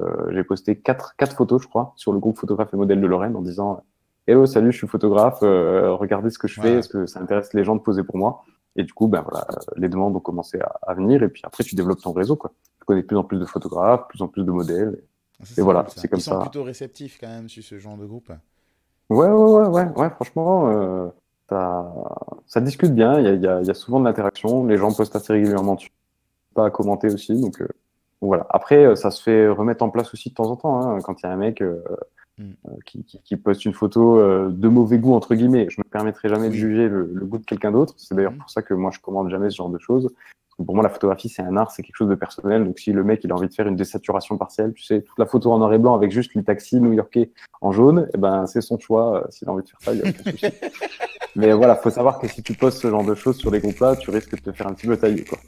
quatre photos, je crois, sur le groupe photographe et modèle de Lorraine en disant, hello, salut, je suis photographe, regardez ce que je fais, Voilà. est-ce que ça intéresse les gens de poser pour moi? Et du coup, ben voilà, les demandes ont commencé à venir, et puis après, tu développes ton réseau, quoi. Tu connais de plus en plus de photographes, de plus en plus de modèles, Ça, et c'est cool, voilà, ça. c'est Ils comme sont ça. plutôt réceptifs, quand même, sur ce genre de groupe. Ouais, franchement, ça, ça discute bien, il y a souvent de l'interaction, les gens postent assez régulièrement dessus, pas à commenter aussi, donc voilà. Après, ça se fait remettre en place aussi de temps en temps, hein, quand il y a un mec Mm. qui poste une photo de mauvais goût, entre guillemets. Je me permettrai jamais de Oui. juger le goût de quelqu'un d'autre, c'est d'ailleurs Mhm. pour ça que moi je commande jamais ce genre de choses. Pour moi, la photographie, c'est un art, c'est quelque chose de personnel. Donc, si le mec, il a envie de faire une désaturation partielle, tu sais, toute la photo en noir et blanc avec juste les taxis new-yorkais en jaune, eh ben, c'est son choix. S'il a envie de faire ça, il n'y a aucun souci. Mais voilà, faut savoir que si tu postes ce genre de choses sur les groupes-là, tu risques de te faire un petit peu tailler, quoi.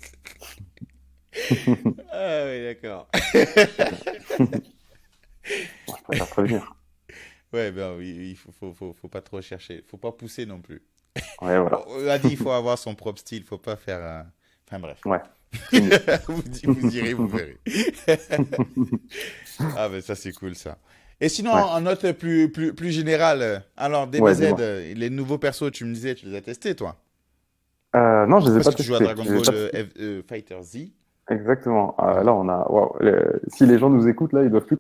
Ah oui, d'accord. Bon, je préfère prévenir. Ouais, ben oui, faut pas trop chercher. Faut pas pousser non plus. Ouais, voilà. On a dit, il faut avoir son propre style. Faut pas faire Enfin bref. Ouais, c'est mieux. Vous irez, vous verrez. Ah, ben ça, c'est cool, ça. Et sinon, Ouais, en note plus générale, alors ouais, DBZ, dis-moi. les nouveaux persos, tu me disais, tu les as testés, toi? Non, je les ai Parce pas que tu joues à testés. Dragon Je les ai Ball pas testés. Fighter Z. Exactement. Ouais. Là, on a. Waouh, si les gens nous écoutent, là, ils doivent plus.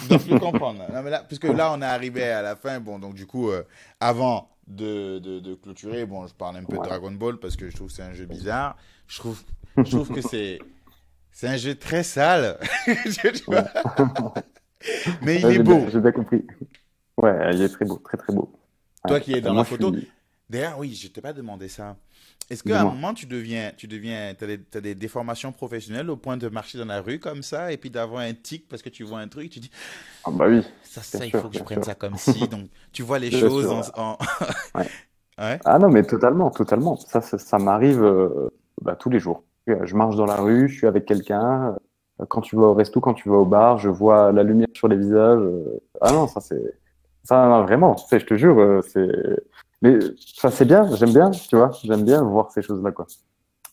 Ils doivent plus comprendre. Non, mais là, puisque là, on est arrivé à la fin. Bon, donc du coup, avant de clôturer, bon, je parle un peu de Ouais. Dragon Ball parce que je trouve que c'est un jeu bizarre. Je trouve que c'est un jeu très sale. Tu vois. Ouais. Mais il Ouais, est beau. j'ai bien compris. Ouais, il est très beau, très très beau. Ouais. Toi qui es dans la Moi, je photo. suis. D'ailleurs, oui, je t'ai pas demandé ça. Est-ce qu'à un Dis-moi. moment, t'as des déformations professionnelles au point de marcher dans la rue comme ça et puis d'avoir un tic parce que tu vois un truc, tu dis, Ah bah oui, ça, il faut que je bien prenne sûr, ça comme si. Donc, tu vois les bien choses sûr. Ouais. Ouais. Ah non, mais totalement, totalement. Ça m'arrive bah, tous les jours. Je marche dans la rue, je suis avec quelqu'un. Quand tu vas au resto, quand tu vas au bar, je vois la lumière sur les visages. Ah non, ça c'est. Ça, non, vraiment, je te jure, c'est. Mais ça, c'est bien, j'aime bien, tu vois. J'aime bien voir ces choses-là, quoi.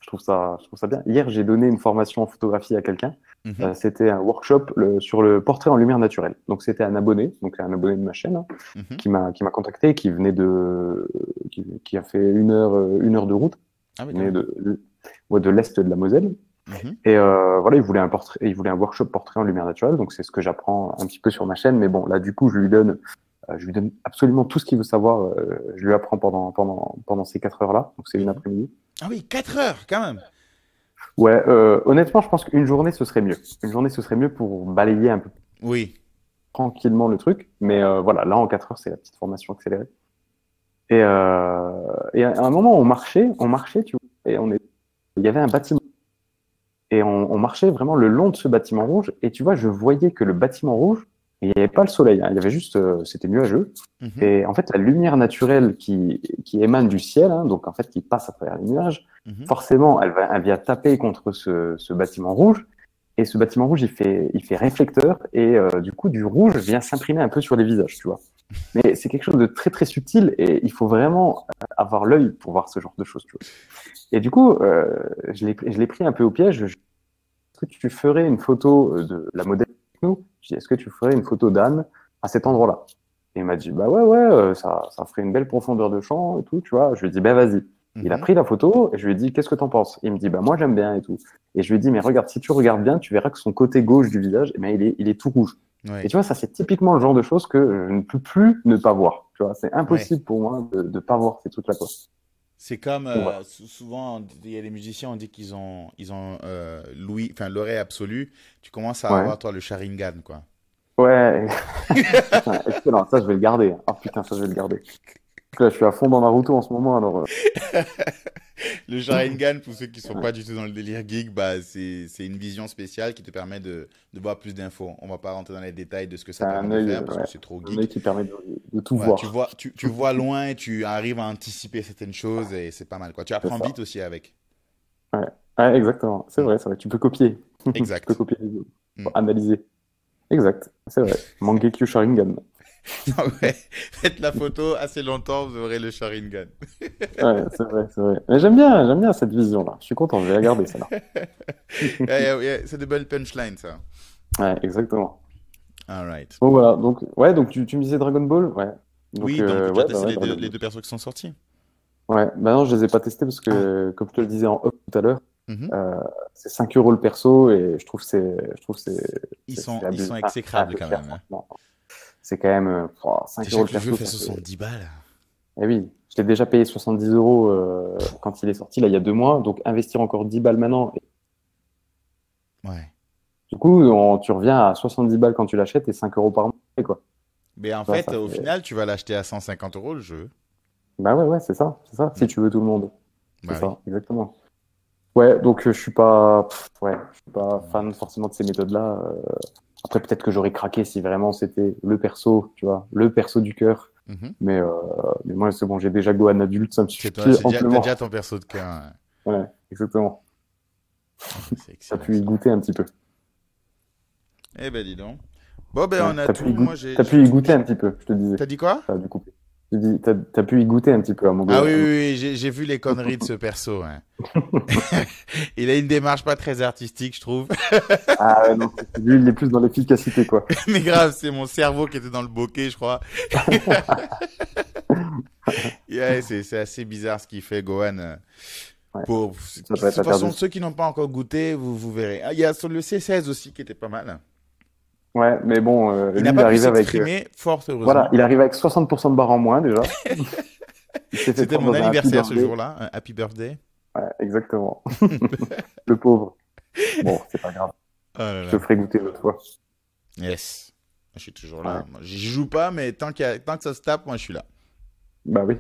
Je trouve ça bien. Hier, j'ai donné une formation en photographie à quelqu'un. Mhm, C'était un workshop sur le portrait en lumière naturelle. Donc, c'était un abonné de ma chaîne, hein, mhm. qui m'a contacté, qui venait qui a fait une heure de route. Ah oui, Il quand venait même. ouais, de l'Est de la Moselle. Mhm. Et voilà, il voulait un workshop portrait en lumière naturelle, donc c'est ce que j'apprends un petit peu sur ma chaîne. Mais bon, là, du coup, je lui donne absolument tout ce qu'il veut savoir. Je lui apprends pendant ces 4 heures-là, donc c'est une Mhm. après-midi. Ah oui, 4 heures quand même. Ouais, honnêtement, je pense qu'une journée, ce serait mieux. Une journée, ce serait mieux pour balayer un peu Oui. tranquillement le truc. Mais voilà, là, en 4 heures, c'est la petite formation accélérée. Et à un moment, on marchait, tu vois, il y avait un bâtiment. Et on marchait vraiment le long de ce bâtiment rouge. Et tu vois, je voyais que le bâtiment rouge, il n'y avait pas le soleil, hein, il y avait juste, c'était nuageux. Mhm. Et en fait, la lumière naturelle qui émane du ciel, hein, donc en fait, qui passe à travers les nuages, Mhm. forcément, elle vient taper contre ce bâtiment rouge. Et ce bâtiment rouge, il fait réflecteur. Et du coup, du rouge vient s'imprimer un peu sur les visages, tu vois. Mais c'est quelque chose de très, très subtil. Et il faut vraiment avoir l'œil pour voir ce genre de choses, tu vois. Et du coup, je l'ai pris un peu au piège. Est-ce que tu ferais une photo de la modèle avec nous? Je dis, est-ce que tu ferais une photo d'Anne à cet endroit-là? Et il m'a dit, bah ouais, ouais, ça ferait une belle profondeur de champ et tout, tu vois. Je lui ai dit, ben vas-y. Il a Mhm. pris la photo et je lui ai dit, qu'est-ce que t'en penses? Il me dit, bah moi j'aime bien et tout. Et je lui ai dit, mais regarde, si tu regardes bien, tu verras que son côté gauche du visage, eh ben, il est tout rouge. Et Ouais. tu vois, ça c'est typiquement le genre de choses que je ne peux plus ne pas voir. Tu vois, c'est Ouais. impossible pour moi de ne pas voir ces trucs-là, quoi. C'est comme Donc voilà. souvent il y a des musiciens on dit qu'ils ont l'ouïe, enfin l'oreille absolue. Tu commences à Ouais. avoir toi le Sharingan quoi. Ouais. Putain, excellent. Ça, je vais le garder. Ah putain, ça, je vais le garder. Là, je suis à fond dans Naruto en ce moment, alors. Le Sharingan, pour ceux qui sont Ouais. pas du tout dans le délire geek, bah, c'est une vision spéciale qui te permet de voir plus d'infos. On va pas rentrer dans les détails de ce que ça C'est permet un de œil, faire parce que ouais, c'est trop un œil geek. qui permet de tout Voilà, tu voir. vois, tu vois loin et tu arrives à anticiper certaines choses et c'est pas mal, quoi. Tu C'est apprends ça. vite aussi avec. Ouais. Ouais, exactement. C'est Mm. vrai, c'est vrai. Tu peux copier. Tu peux Exact. copier les autres. Mm. Faut analyser. Exact. C'est vrai. Mangekyo Sharingan. Ah ouais, faites la photo assez longtemps, vous aurez le Sharingan. Ouais, c'est vrai, c'est vrai. Mais j'aime bien cette vision-là. Je suis content, je vais la garder, celle-là. Yeah, yeah, yeah, c'est de belles punchlines, ça. Ouais, exactement. All right. Bon, voilà. Donc, ouais, donc tu me disais Dragon Ball? Ouais. Donc, Oui, donc tu as ouais, bah testé ouais, les Dragon deux persos qui sont sortis. Ball. Ouais, bah non, je les ai pas testés parce Ah. que, comme je te le disais en off tout à l'heure, Mhm. euh, c'est 5 euros le perso et je trouve que c'est Ils abusé. sont Enfin, c'est un exécrables peu quand cher, même, hein. franchement. C'est quand même 5 euros le Le jeu perso, fait ça fait. 70 balles. Eh oui, je l'ai déjà payé 70 euros quand il est sorti, là, il y a 2 mois. Donc, investir encore 10 balles maintenant. Ouais. Du coup, tu reviens à 70 balles quand tu l'achètes et 5 euros par mois, quoi. Mais en Tu vois, fait, ça au fait. final, tu vas l'acheter à 150 euros le jeu. Bah ouais, ouais, c'est ça, c'est ça, si Mm. tu veux tout le monde. C'est Bah oui. ça, exactement. Ouais, donc je suis pas, ouais, je suis pas fan Alright. forcément de ces méthodes-là. Après, peut-être que j'aurais craqué si vraiment c'était le perso, tu vois, le perso du cœur. Mhm. Mais, euh, mais moi, c'est bon, j'ai déjà Gohan adulte, ça me C'est toi, suffit t'as amplement. déjà ton perso de cœur, hein. Ouais, exactement. Ah bah, c'est T'as excellent pu y ça. goûter un petit peu. Eh ben dis donc. Bon ben Ouais, on a t'as tout. pu y Moi goûter, t'as pu y goûter j'ai- un petit peu, je te disais. T'as dit quoi? T'as dû couper. Je te dis, t'as pu y goûter un petit peu à mon Ah Gohan. oui, oui, oui, j'ai vu les conneries de ce perso, hein. Il a une démarche pas très artistique, je trouve. Ah ouais, non, lui, il est plus dans l'efficacité, quoi. Mais grave, c'est mon cerveau qui était dans le bokeh, je crois. Yeah, c'est assez bizarre ce qu'il fait, Gohan. Ouais, Pour... De ça doit toute être interdit. façon, ceux qui n'ont pas encore goûté, vous verrez. Ah, il y a sur le C16 aussi qui était pas mal. Ouais, mais bon, Il n'a lui, il pas pu arrive avec, s'exprimer, fort voilà, heureusement. il arrive avec 60% de barre en moins, déjà. Il s'est fait C'était prendre mon dans un happy anniversaire ce birthday. jour-là, un happy birthday. Ouais, exactement. Le pauvre. Bon, c'est pas grave. Oh là Je là. te ferai goûter l'autre fois. Yes. Je suis toujours Ouais. là. Moi, j'y joue pas, mais tant que ça se tape, moi je suis là. Bah oui.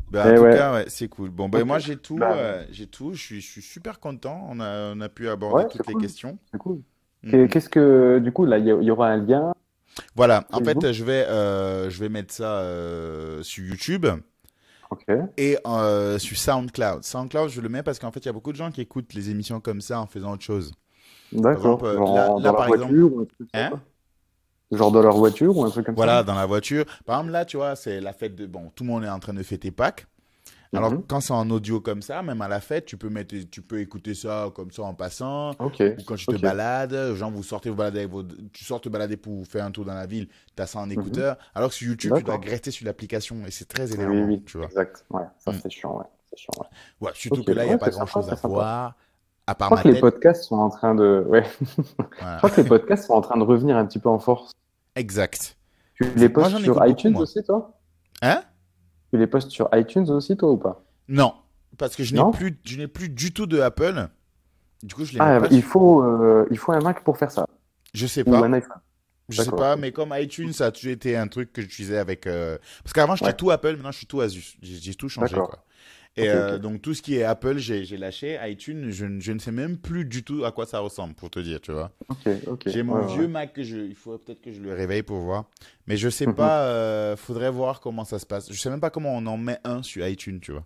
Ben, en Et tout ouais. cas, ouais, c'est cool. Bon, ben Ok. moi j'ai tout, Bah, j'ai tout. Je suis super content. On a pu aborder ouais, c'est toutes les cool. questions. C'est cool. Mm, mm. Qu'est-ce que, du coup, là, il y aura un lien Voilà. En Facebook? fait, je vais mettre ça sur YouTube Ok. et sur SoundCloud. SoundCloud, je le mets parce qu'en fait, il y a beaucoup de gens qui écoutent les émissions comme ça en faisant autre chose. Par exemple, D'accord. Genre là, dans leur par exemple, voiture ou un truc comme hein? ça? Genre dans leur voiture ou un truc comme ça? Voilà, dans la voiture. Par exemple, là, tu vois, c'est la fête de... Bon, tout le monde est en train de fêter Pâques. Alors, Mhm. quand c'est en audio comme ça, même à la fête, tu peux écouter ça comme ça en passant, Ok. ou quand tu te Ok. balades, genre vous sortez vous balader tu sors te balader pour faire un tour dans la ville, tu as ça en Mhm. écouteur. Alors que sur YouTube, tu dois D'accord. rester sur l'application et c'est très Oui, énervant, oui, tu vois. exact. Ouais, ça Mm. c'est chiant, ouais. conversation. Ouais. Ouais, surtout Ok, que là, il n'y a ouais, pas c'est sympa, grand-chose à c'est sympa. voir, à Je part crois ma que les tête. podcasts sont en train de, ouais, je Voilà. crois que les podcasts sont en train de revenir un petit peu en force. Exact. Tu les Exact. Moi, postes j'en sur écoute beaucoup, iTunes moi. aussi, toi? Hein? Tu les postes sur iTunes aussi, toi, ou pas? Non, parce que Non? je n'ai plus du tout de Apple. Du coup, je les mets Ah, pas sur. il faut un Mac pour faire ça. Je sais Ou un pas. iPhone. Je sais D'accord. pas, Ok. mais comme iTunes, ça a toujours été un truc que j'utilisais avec. Parce qu'avant, j'étais Ouais. tout Apple, maintenant, je suis tout Asus. J'ai tout changé, D'accord. quoi. Et Ok, ok. donc, tout ce qui est Apple, j'ai lâché. iTunes, je ne sais même plus du tout à quoi ça ressemble, pour te dire, tu vois. Ok, ok. J'ai Ouais, mon ouais, ouais. vieux Mac il faut peut-être que je le réveille pour voir. Mais je sais Mhm. pas, faudrait voir comment ça se passe. Je sais même pas comment on en met un sur iTunes, tu vois.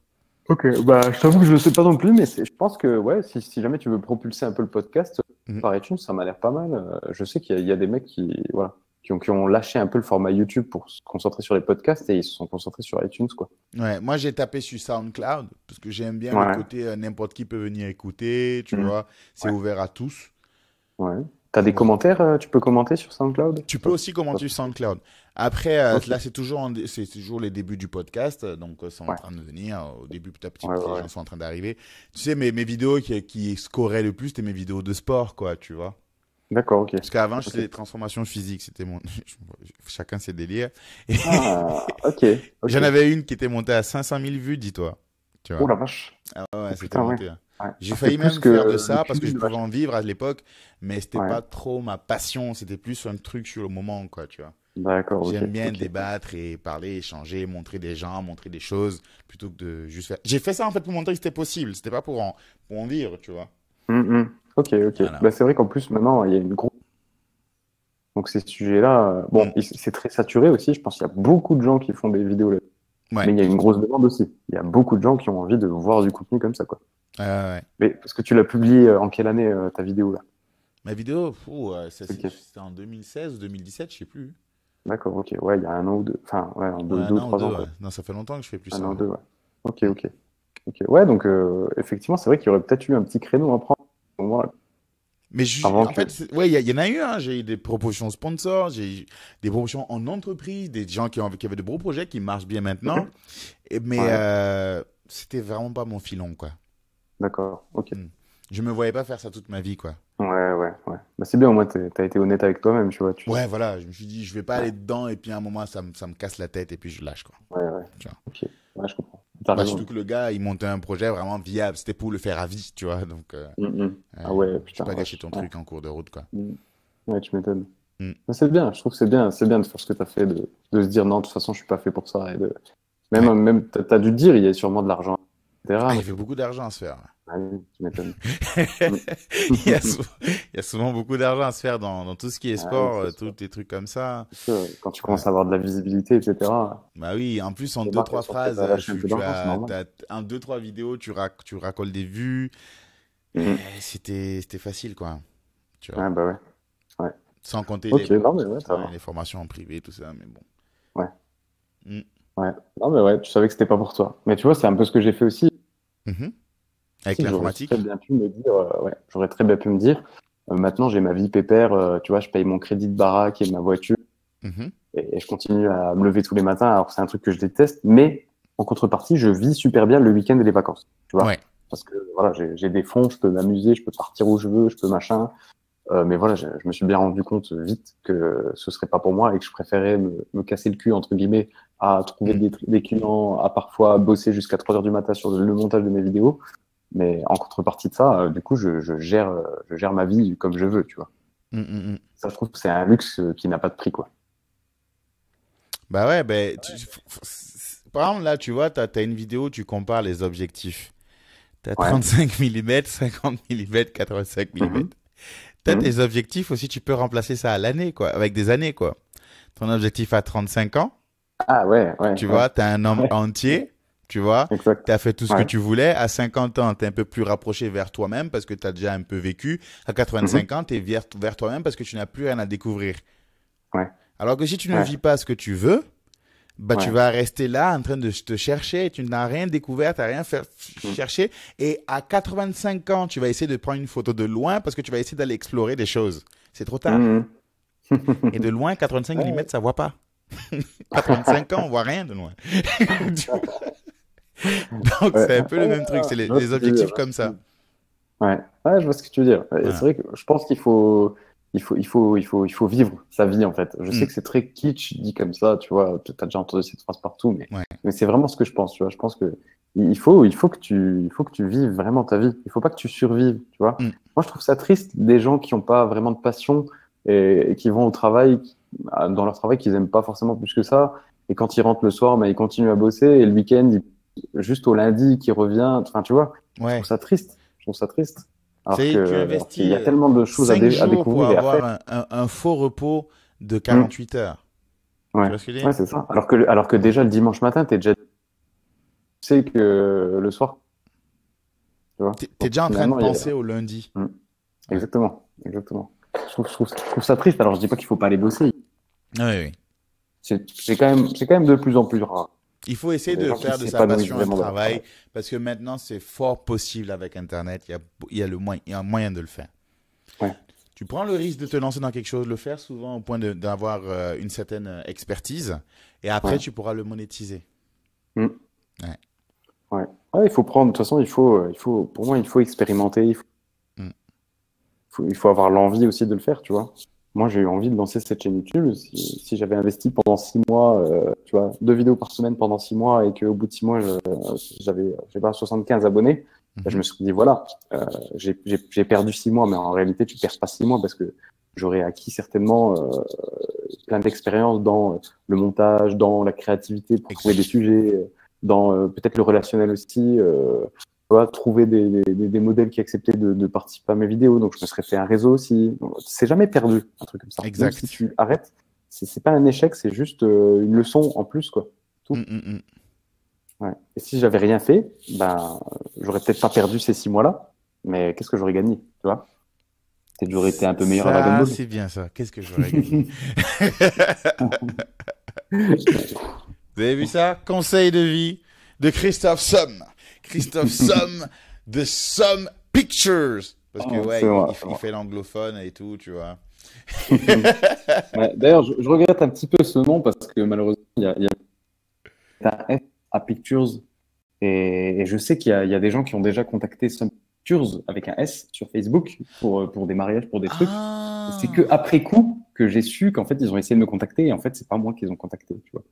Ok, bah, je t'avoue que je ne sais pas non plus, mais je pense que ouais, si jamais tu veux propulser un peu le podcast Mhm. par iTunes, ça m'a l'air pas mal. Je sais qu'il y a des mecs voilà, qui ont lâché un peu le format YouTube pour se concentrer sur les podcasts et ils se sont concentrés sur iTunes, quoi. Ouais, moi j'ai tapé sur SoundCloud parce que j'aime bien le Ouais. côté n'importe qui peut venir écouter, tu Mhm. vois, c'est Ouais. ouvert à tous. Ouais. T'as Donc des voilà. commentaires, tu peux commenter sur SoundCloud? Tu peux aussi commenter sur SoundCloud. Après, Ok. là c'est toujours les débuts du podcast, donc c'est en Ouais. train de venir. Au début, petit à petit, Ouais, ouais, les ouais. gens sont en train d'arriver. Tu sais, mes vidéos qui scoraient le plus, c'était mes vidéos de sport, quoi, tu vois. D'accord, ok. Parce qu'avant, je Ok. faisais des transformations physiques, c'était mon... Chacun ses délires. Et Ah, ok, ok. j'en avais une qui était montée à 500 000 vues, dis-toi. Tu Oh vois. la vache. Ah ouais, Oh, c'était putain, ouais. monté, hein. Ouais. J'ai Ah, c'est failli plus même que faire de le ça parce que je cumul de pouvais vaches. en vivre à l'époque, mais c'était Ouais. pas trop ma passion. C'était plus un truc sur le moment, quoi, tu vois. D'accord, ok. J'aime bien Ok. débattre et parler, échanger, montrer des gens, montrer des choses, plutôt que de juste faire. J'ai fait ça en fait pour montrer que c'était possible. C'était pas pour en vivre, tu vois. Ok, ok. Voilà. Bah, c'est vrai qu'en plus, maintenant, il y a une grosse. Donc, ces sujets-là, Mm. bon, c'est très saturé aussi. Je pense qu'il y a beaucoup de gens qui font des vidéos là. Ouais. Mais il y a une grosse demande aussi. Il y a beaucoup de gens qui ont envie de voir du contenu comme ça, quoi. Ouais. Mais parce que tu l'as publié en quelle année, ta vidéo, là? Ma vidéo, Ok. c'était en 2016 ou 2017, je sais plus. D'accord, ok. Ouais, il y a un an ou deux. Enfin, ouais, en Ouais, deux un ou an ou trois deux, ans, ouais. quoi. Non, ça fait longtemps que je fais plus Un ça, an ou ouais. deux, ouais. Ok, Mm. ok. Ok. Ouais, donc, effectivement, c'est vrai qu'il y aurait peut-être eu un petit créneau à prendre à ce moment-là, Mais avant en que. fait, ouais, il y en a eu, hein. J'ai eu des propositions sponsors, j'ai eu des propositions en entreprise, des gens qui avaient de gros projets qui marchent bien maintenant. Mais Ouais, c'était vraiment pas mon filon, quoi. d'accord, ok. Hmm. Je me voyais pas faire ça toute ma vie, quoi. Ouais, ouais, ouais. Bah, c'est bien, au moins, t'as été honnête avec toi-même, tu vois. Ouais, voilà, je me suis dit, je vais pas Ouais, aller dedans, et puis à un moment, ça me casse la tête, et puis je lâche, quoi. ouais, ouais. Tu vois. Ok. Ouais, je comprends. T'as Bah, surtout raison. que le gars, il montait un projet vraiment viable, c'était pour le faire à vie, tu vois. Donc, Ah ouais, je vais putain, pas gâcher vache. ton Ouais. truc en cours de route, quoi. Mm. Ouais, tu m'étonnes. Hmm. Mais c'est bien, je trouve que c'est bien de faire ce que t'as fait, de se dire non, de toute façon, je suis pas fait pour ça. Ouais. Même t'as dû te dire, il y a sûrement de l'argent, Ah, etc. il Mais fait beaucoup d'argent à se faire. ah oui, tu m'étonnes. Mm. Il y a souvent beaucoup d'argent à se faire dans tout ce qui est Ah oui, sport, c'est tous sûr. les trucs comme ça. C'est sûr. Quand tu Ouais. commences à avoir de la visibilité, etc., Bah oui, en plus, en les deux, marques, elles trois sont prêtes phrases, à lâcher un peu d'argent, c'est normal. t'as un, deux, trois vidéos, tu racoles des vues. Mm. C'était facile, quoi. Tu vois. Ouais, bah ouais. Ouais. Sans compter Ok, non, mais ouais, ça va. les formations en privé, tout ça, mais bon. Ouais, Mm. ouais. Non, mais ouais, tu savais que c'était pas pour toi. Mais tu vois, c'est un peu ce que j'ai fait aussi. Mhm. Avec Si, j'aurais très l'informatique? bien pu me dire, ouais, j'aurais très bien pu me dire, maintenant j'ai ma vie pépère, tu vois, je paye mon crédit de baraque et ma voiture Mhm. et je continue à me lever tous les matins. Alors c'est un truc que je déteste, mais en contrepartie, je vis super bien le week-end et les vacances, tu vois, Ouais. parce que voilà, j'ai des fonds, je peux m'amuser, je peux partir où je veux, je peux machin. Mais voilà, je me suis bien rendu compte vite que ce serait pas pour moi et que je préférais me casser le cul entre guillemets à trouver Mm. des clients, à parfois bosser jusqu'à 3 heures du matin sur le montage de mes vidéos. Mais en contrepartie de ça, du coup, je gère ma vie comme je veux, tu vois. Mm, mm, mm. Ça, je trouve que c'est un luxe qui n'a pas de prix, quoi. Bah ouais, par exemple, là, tu vois, t'as une vidéo où tu compares les objectifs. T'as Ouais. 35 mm, 50 mm, 85 Mhm. mm. T'as Mhm. tes objectifs aussi, tu peux remplacer ça à l'année, quoi, avec des années, quoi. Ton objectif à 35 ans, Ah ouais, ouais, tu ouais, vois, t'as un homme ouais, entier, tu vois, exact. t'as fait tout ce que Ouais. tu voulais. À 50 ans, t'es un peu plus rapproché vers toi-même parce que t'as déjà un peu vécu. À Mhm. 85 ans, t'es vers toi-même parce que tu n'as plus rien à découvrir. Ouais, Alors que si tu ne ouais, vis pas ce que tu veux, bah, tu ouais. vas rester là en train de te chercher et tu n'as rien découvert, tu n'as rien fait Mhm. chercher. Et à 85 ans, tu vas essayer de prendre une photo de loin parce que tu vas essayer d'aller explorer des choses. C'est trop tard. Mhm. Et de loin, 85 Ouais. mm, ça voit pas. 85 ans, on voit rien de loin. Donc, Ouais. c'est un peu le même truc. Ah, C'est je vois ce les que tu veux objectifs dire. comme ça. Ouais, ouais, je vois ce que tu veux dire. Et c'est Voilà. vrai que je pense qu'il faut vivre sa vie en fait. Je sais Mm. que c'est très kitsch dit comme ça, tu vois. Tu as déjà entendu cette phrase partout, mais, Ouais. mais c'est vraiment ce que je pense, tu vois. Je pense que il faut que tu vives vraiment ta vie. Il faut pas que tu survives, tu vois. Mm. Moi, je trouve ça triste des gens qui n'ont pas vraiment de passion et qui vont au travail, dans leur travail qu'ils aiment pas forcément plus que ça. Et quand ils rentrent le soir, bah, ils continuent à bosser et le week-end, juste au lundi, qui revient. Enfin, tu vois. Je trouve Ouais. ça triste. Je trouve ça triste. Tu Alors qu'il investis y a tellement de choses 5 à jours pour découvrir et à faire. avoir un faux repos de Mm. 48 heures. Tu Ouais, vois ce que je veux ouais, dire? c'est ça. Alors que déjà le dimanche matin, tu sais que le soir, tu vois. T'es Donc déjà en train de finalement, penser au lundi. Mm. Ouais. Exactement, exactement. Je trouve ça triste. Alors je dis pas qu'il faut pas aller bosser. Oui, oui. C'est quand même de plus en plus rare. Il faut essayer Les de gens qui faire de sa s'épanouissent passion un vraiment dans leur travail travail. parce que maintenant, c'est fort possible avec Internet. Il y a un moyen de le faire. Ouais, Tu prends le risque de te lancer dans quelque chose, le faire souvent au point d'avoir une certaine expertise et après, ouais. tu pourras le monétiser. Mm. Ouais. Ouais. Ouais, il faut prendre, de toute façon, pour moi, il faut expérimenter, Mm. il faut avoir l'envie aussi de le faire, tu vois. Moi, j'ai eu envie de lancer cette chaîne YouTube. Si j'avais investi pendant 6 mois, tu vois, 2 vidéos par semaine pendant 6 mois et qu'au bout de 6 mois, j'avais, je sais pas, 75 abonnés, ben, je Mhm. me suis dit, voilà, j'ai perdu 6 mois, mais en réalité, tu perds pas 6 mois parce que j'aurais acquis certainement plein d'expériences dans le montage, dans la créativité pour trouver des Exact. sujets, dans peut-être le relationnel aussi. Tu vois, trouver des modèles qui acceptaient de participer à mes vidéos. Donc, je me serais fait un réseau aussi. Donc, c'est jamais perdu, un truc comme ça. Même si Exact. tu arrêtes, c'est pas un échec, c'est juste une leçon en plus, quoi. Mm, Tout. mm, mm. Ouais. Et si j'avais rien fait, ben, j'aurais peut-être pas perdu ces 6 mois-là, mais qu'est-ce que j'aurais gagné, tu vois? Peut-être que j'aurais été un peu meilleur à Dragon Ça, Ball. c'est bien ça. Qu'est-ce que j'aurais gagné? Vous avez vu ça? Conseil de vie de Christophe Somme. Christophe Somme de Somme Pictures. Parce que, C'est ouais, moi, c'est il moi. fait l'anglophone et tout, tu vois. Ouais, d'ailleurs, je regrette un petit peu ce nom parce que malheureusement, il y a un F à Pictures et je sais qu'il y a des gens qui ont déjà contacté Some Pictures avec un S sur Facebook pour des mariages, pour des trucs. Et c'est que Ah! après coup que j'ai su qu'en fait, ils ont essayé de me contacter et en fait, c'est pas moi qu'ils ont contacté, tu vois.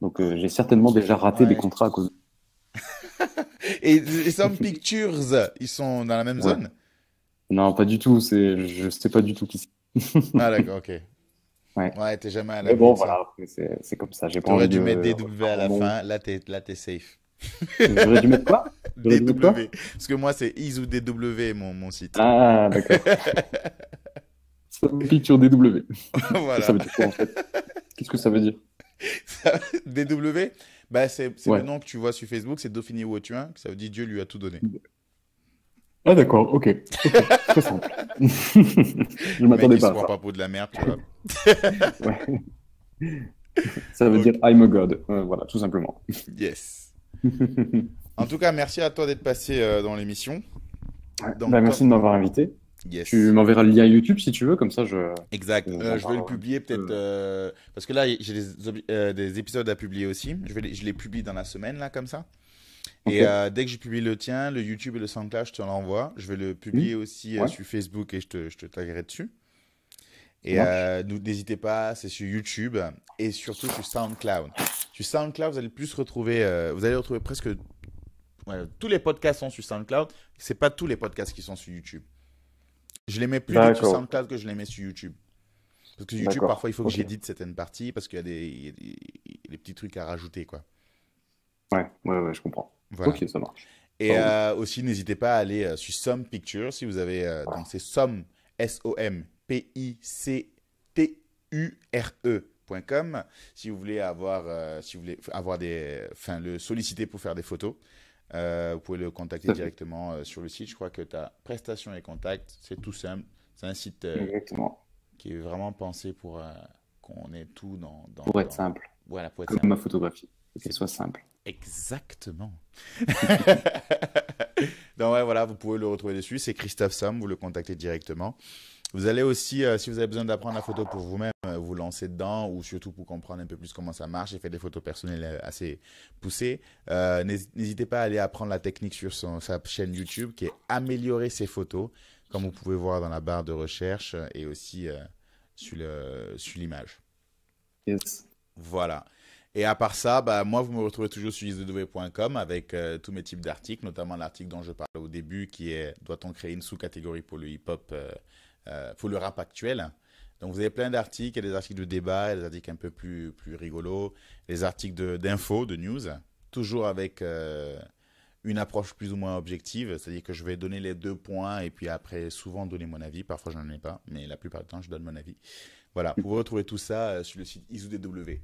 Donc, j'ai certainement déjà raté des Ouais. contrats à cause. Et Some Pictures, ils sont dans la même Ouais. zone? Non, pas du tout. Je sais pas du tout qui c'est. Ah, d'accord, ok. Ouais. Ouais, t'es jamais à Mais l'abri bon, de ça. voilà, après, c'est comme ça. J'ai pas T'aurais envie dû de mettre DW à refaire la mon nom. fin. Là, t'es safe. J'aurais dû mettre quoi? J'aurais dû mettre quoi? DW. Parce que moi, c'est Is ou DW, mon site. Ah, d'accord. Some Picture DW. Ça Voilà. veut dire quoi en fait? Qu'est-ce que ça veut dire? DW, bah, c'est le Ouais. nom que tu vois sur Facebook, c'est Dauphiné Wotuin, ça veut dire Dieu lui a tout donné. Ah, d'accord, ok. Ok, très simple. Je Le mec, m'attendais il se pas à prend ça. pas pour de la merde, tu vois. Ouais. Ça veut Ok, dire I'm a God. Voilà, tout simplement. yes. En tout cas, merci à toi d'être passé dans l'émission. Ouais. Donc, Bah, merci de m'avoir invité. Tu yes. m'enverras le lien YouTube si tu veux, comme ça Exact. j'en Je vais le parlerai un publier petit peut-être peu. parce que là, j'ai des épisodes à publier aussi. Je les publie dans la semaine, là, comme ça. Ok. Et dès que j'ai publié le tien, le YouTube et le SoundCloud, je te l'envoie. Je vais le Hmm. publier aussi Ouais, sur Facebook et je te taguerai dessus. ça Et marche. n'hésitez pas, c'est sur YouTube et surtout sur SoundCloud. Sur SoundCloud, vous allez plus retrouver, vous allez retrouver presque tous les podcasts sont sur SoundCloud. C'est pas tous les podcasts qui sont sur YouTube. Je les mets plus vite sur D'accord. SoundCloud que je les mets sur YouTube. Parce que sur YouTube, D'accord. parfois, il faut que Ok. j'édite certaines parties parce qu'il y a des petits trucs à rajouter, quoi. Ouais, ouais, ouais, je comprends. Voilà. Ok, ça marche. Ça Et roule. aussi, n'hésitez pas à aller sur Some Pictures si vous avez. Donc, c'est Some, SOMPICTURE.com si vous voulez avoir le solliciter pour faire des photos. Vous pouvez le contacter Tout à fait. directement sur le site. Je crois que tu as prestations et contacts. C'est tout simple. C'est un site Exactement. qui est vraiment pensé pour qu'on ait tout Pour être simple. Voilà, pour être Comme simple. ma photographie. Faut qu'elle C'est soit simple. exactement. Donc ouais, voilà, vous pouvez le retrouver dessus. C'est Christophe Somme, vous le contactez directement. Vous allez aussi, si vous avez besoin d'apprendre la photo pour vous-même, vous lancer dedans ou surtout pour comprendre un peu plus comment ça marche et faire des photos personnelles assez poussées, n'hésitez pas à aller apprendre la technique sur sa chaîne YouTube qui est améliorer ses photos, comme vous pouvez voir dans la barre de recherche et aussi sur l'image. Yes. Voilà. Et à part ça, bah, moi, vous me retrouvez toujours sur isdw.com avec tous mes types d'articles, notamment l'article dont je parlais au début qui est doit-on créer une sous-catégorie pour le hip-hop, pour le rap actuel. Donc, vous avez plein d'articles, il y a des articles de débat, il y a des articles un peu plus rigolos, des articles d'infos, de news, toujours avec une approche plus ou moins objective, c'est-à-dire que je vais donner les 2 points et puis après, souvent donner mon avis. Parfois, je n'en ai pas, mais la plupart du temps, je donne mon avis. Voilà, vous pouvez retrouver tout ça sur le site isdw.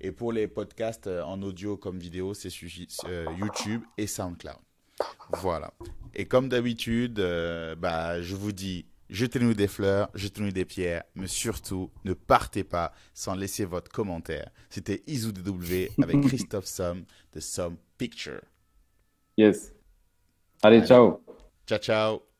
Et pour les podcasts en audio comme vidéo, c'est sur YouTube et SoundCloud. Voilà. Et comme d'habitude, je vous dis, jetez-nous des fleurs, jetez-nous des pierres, mais surtout, ne partez pas sans laisser votre commentaire. C'était isdw avec Christophe Somme de Somme Picture. Yes. Allez, ciao. Ciao, ciao.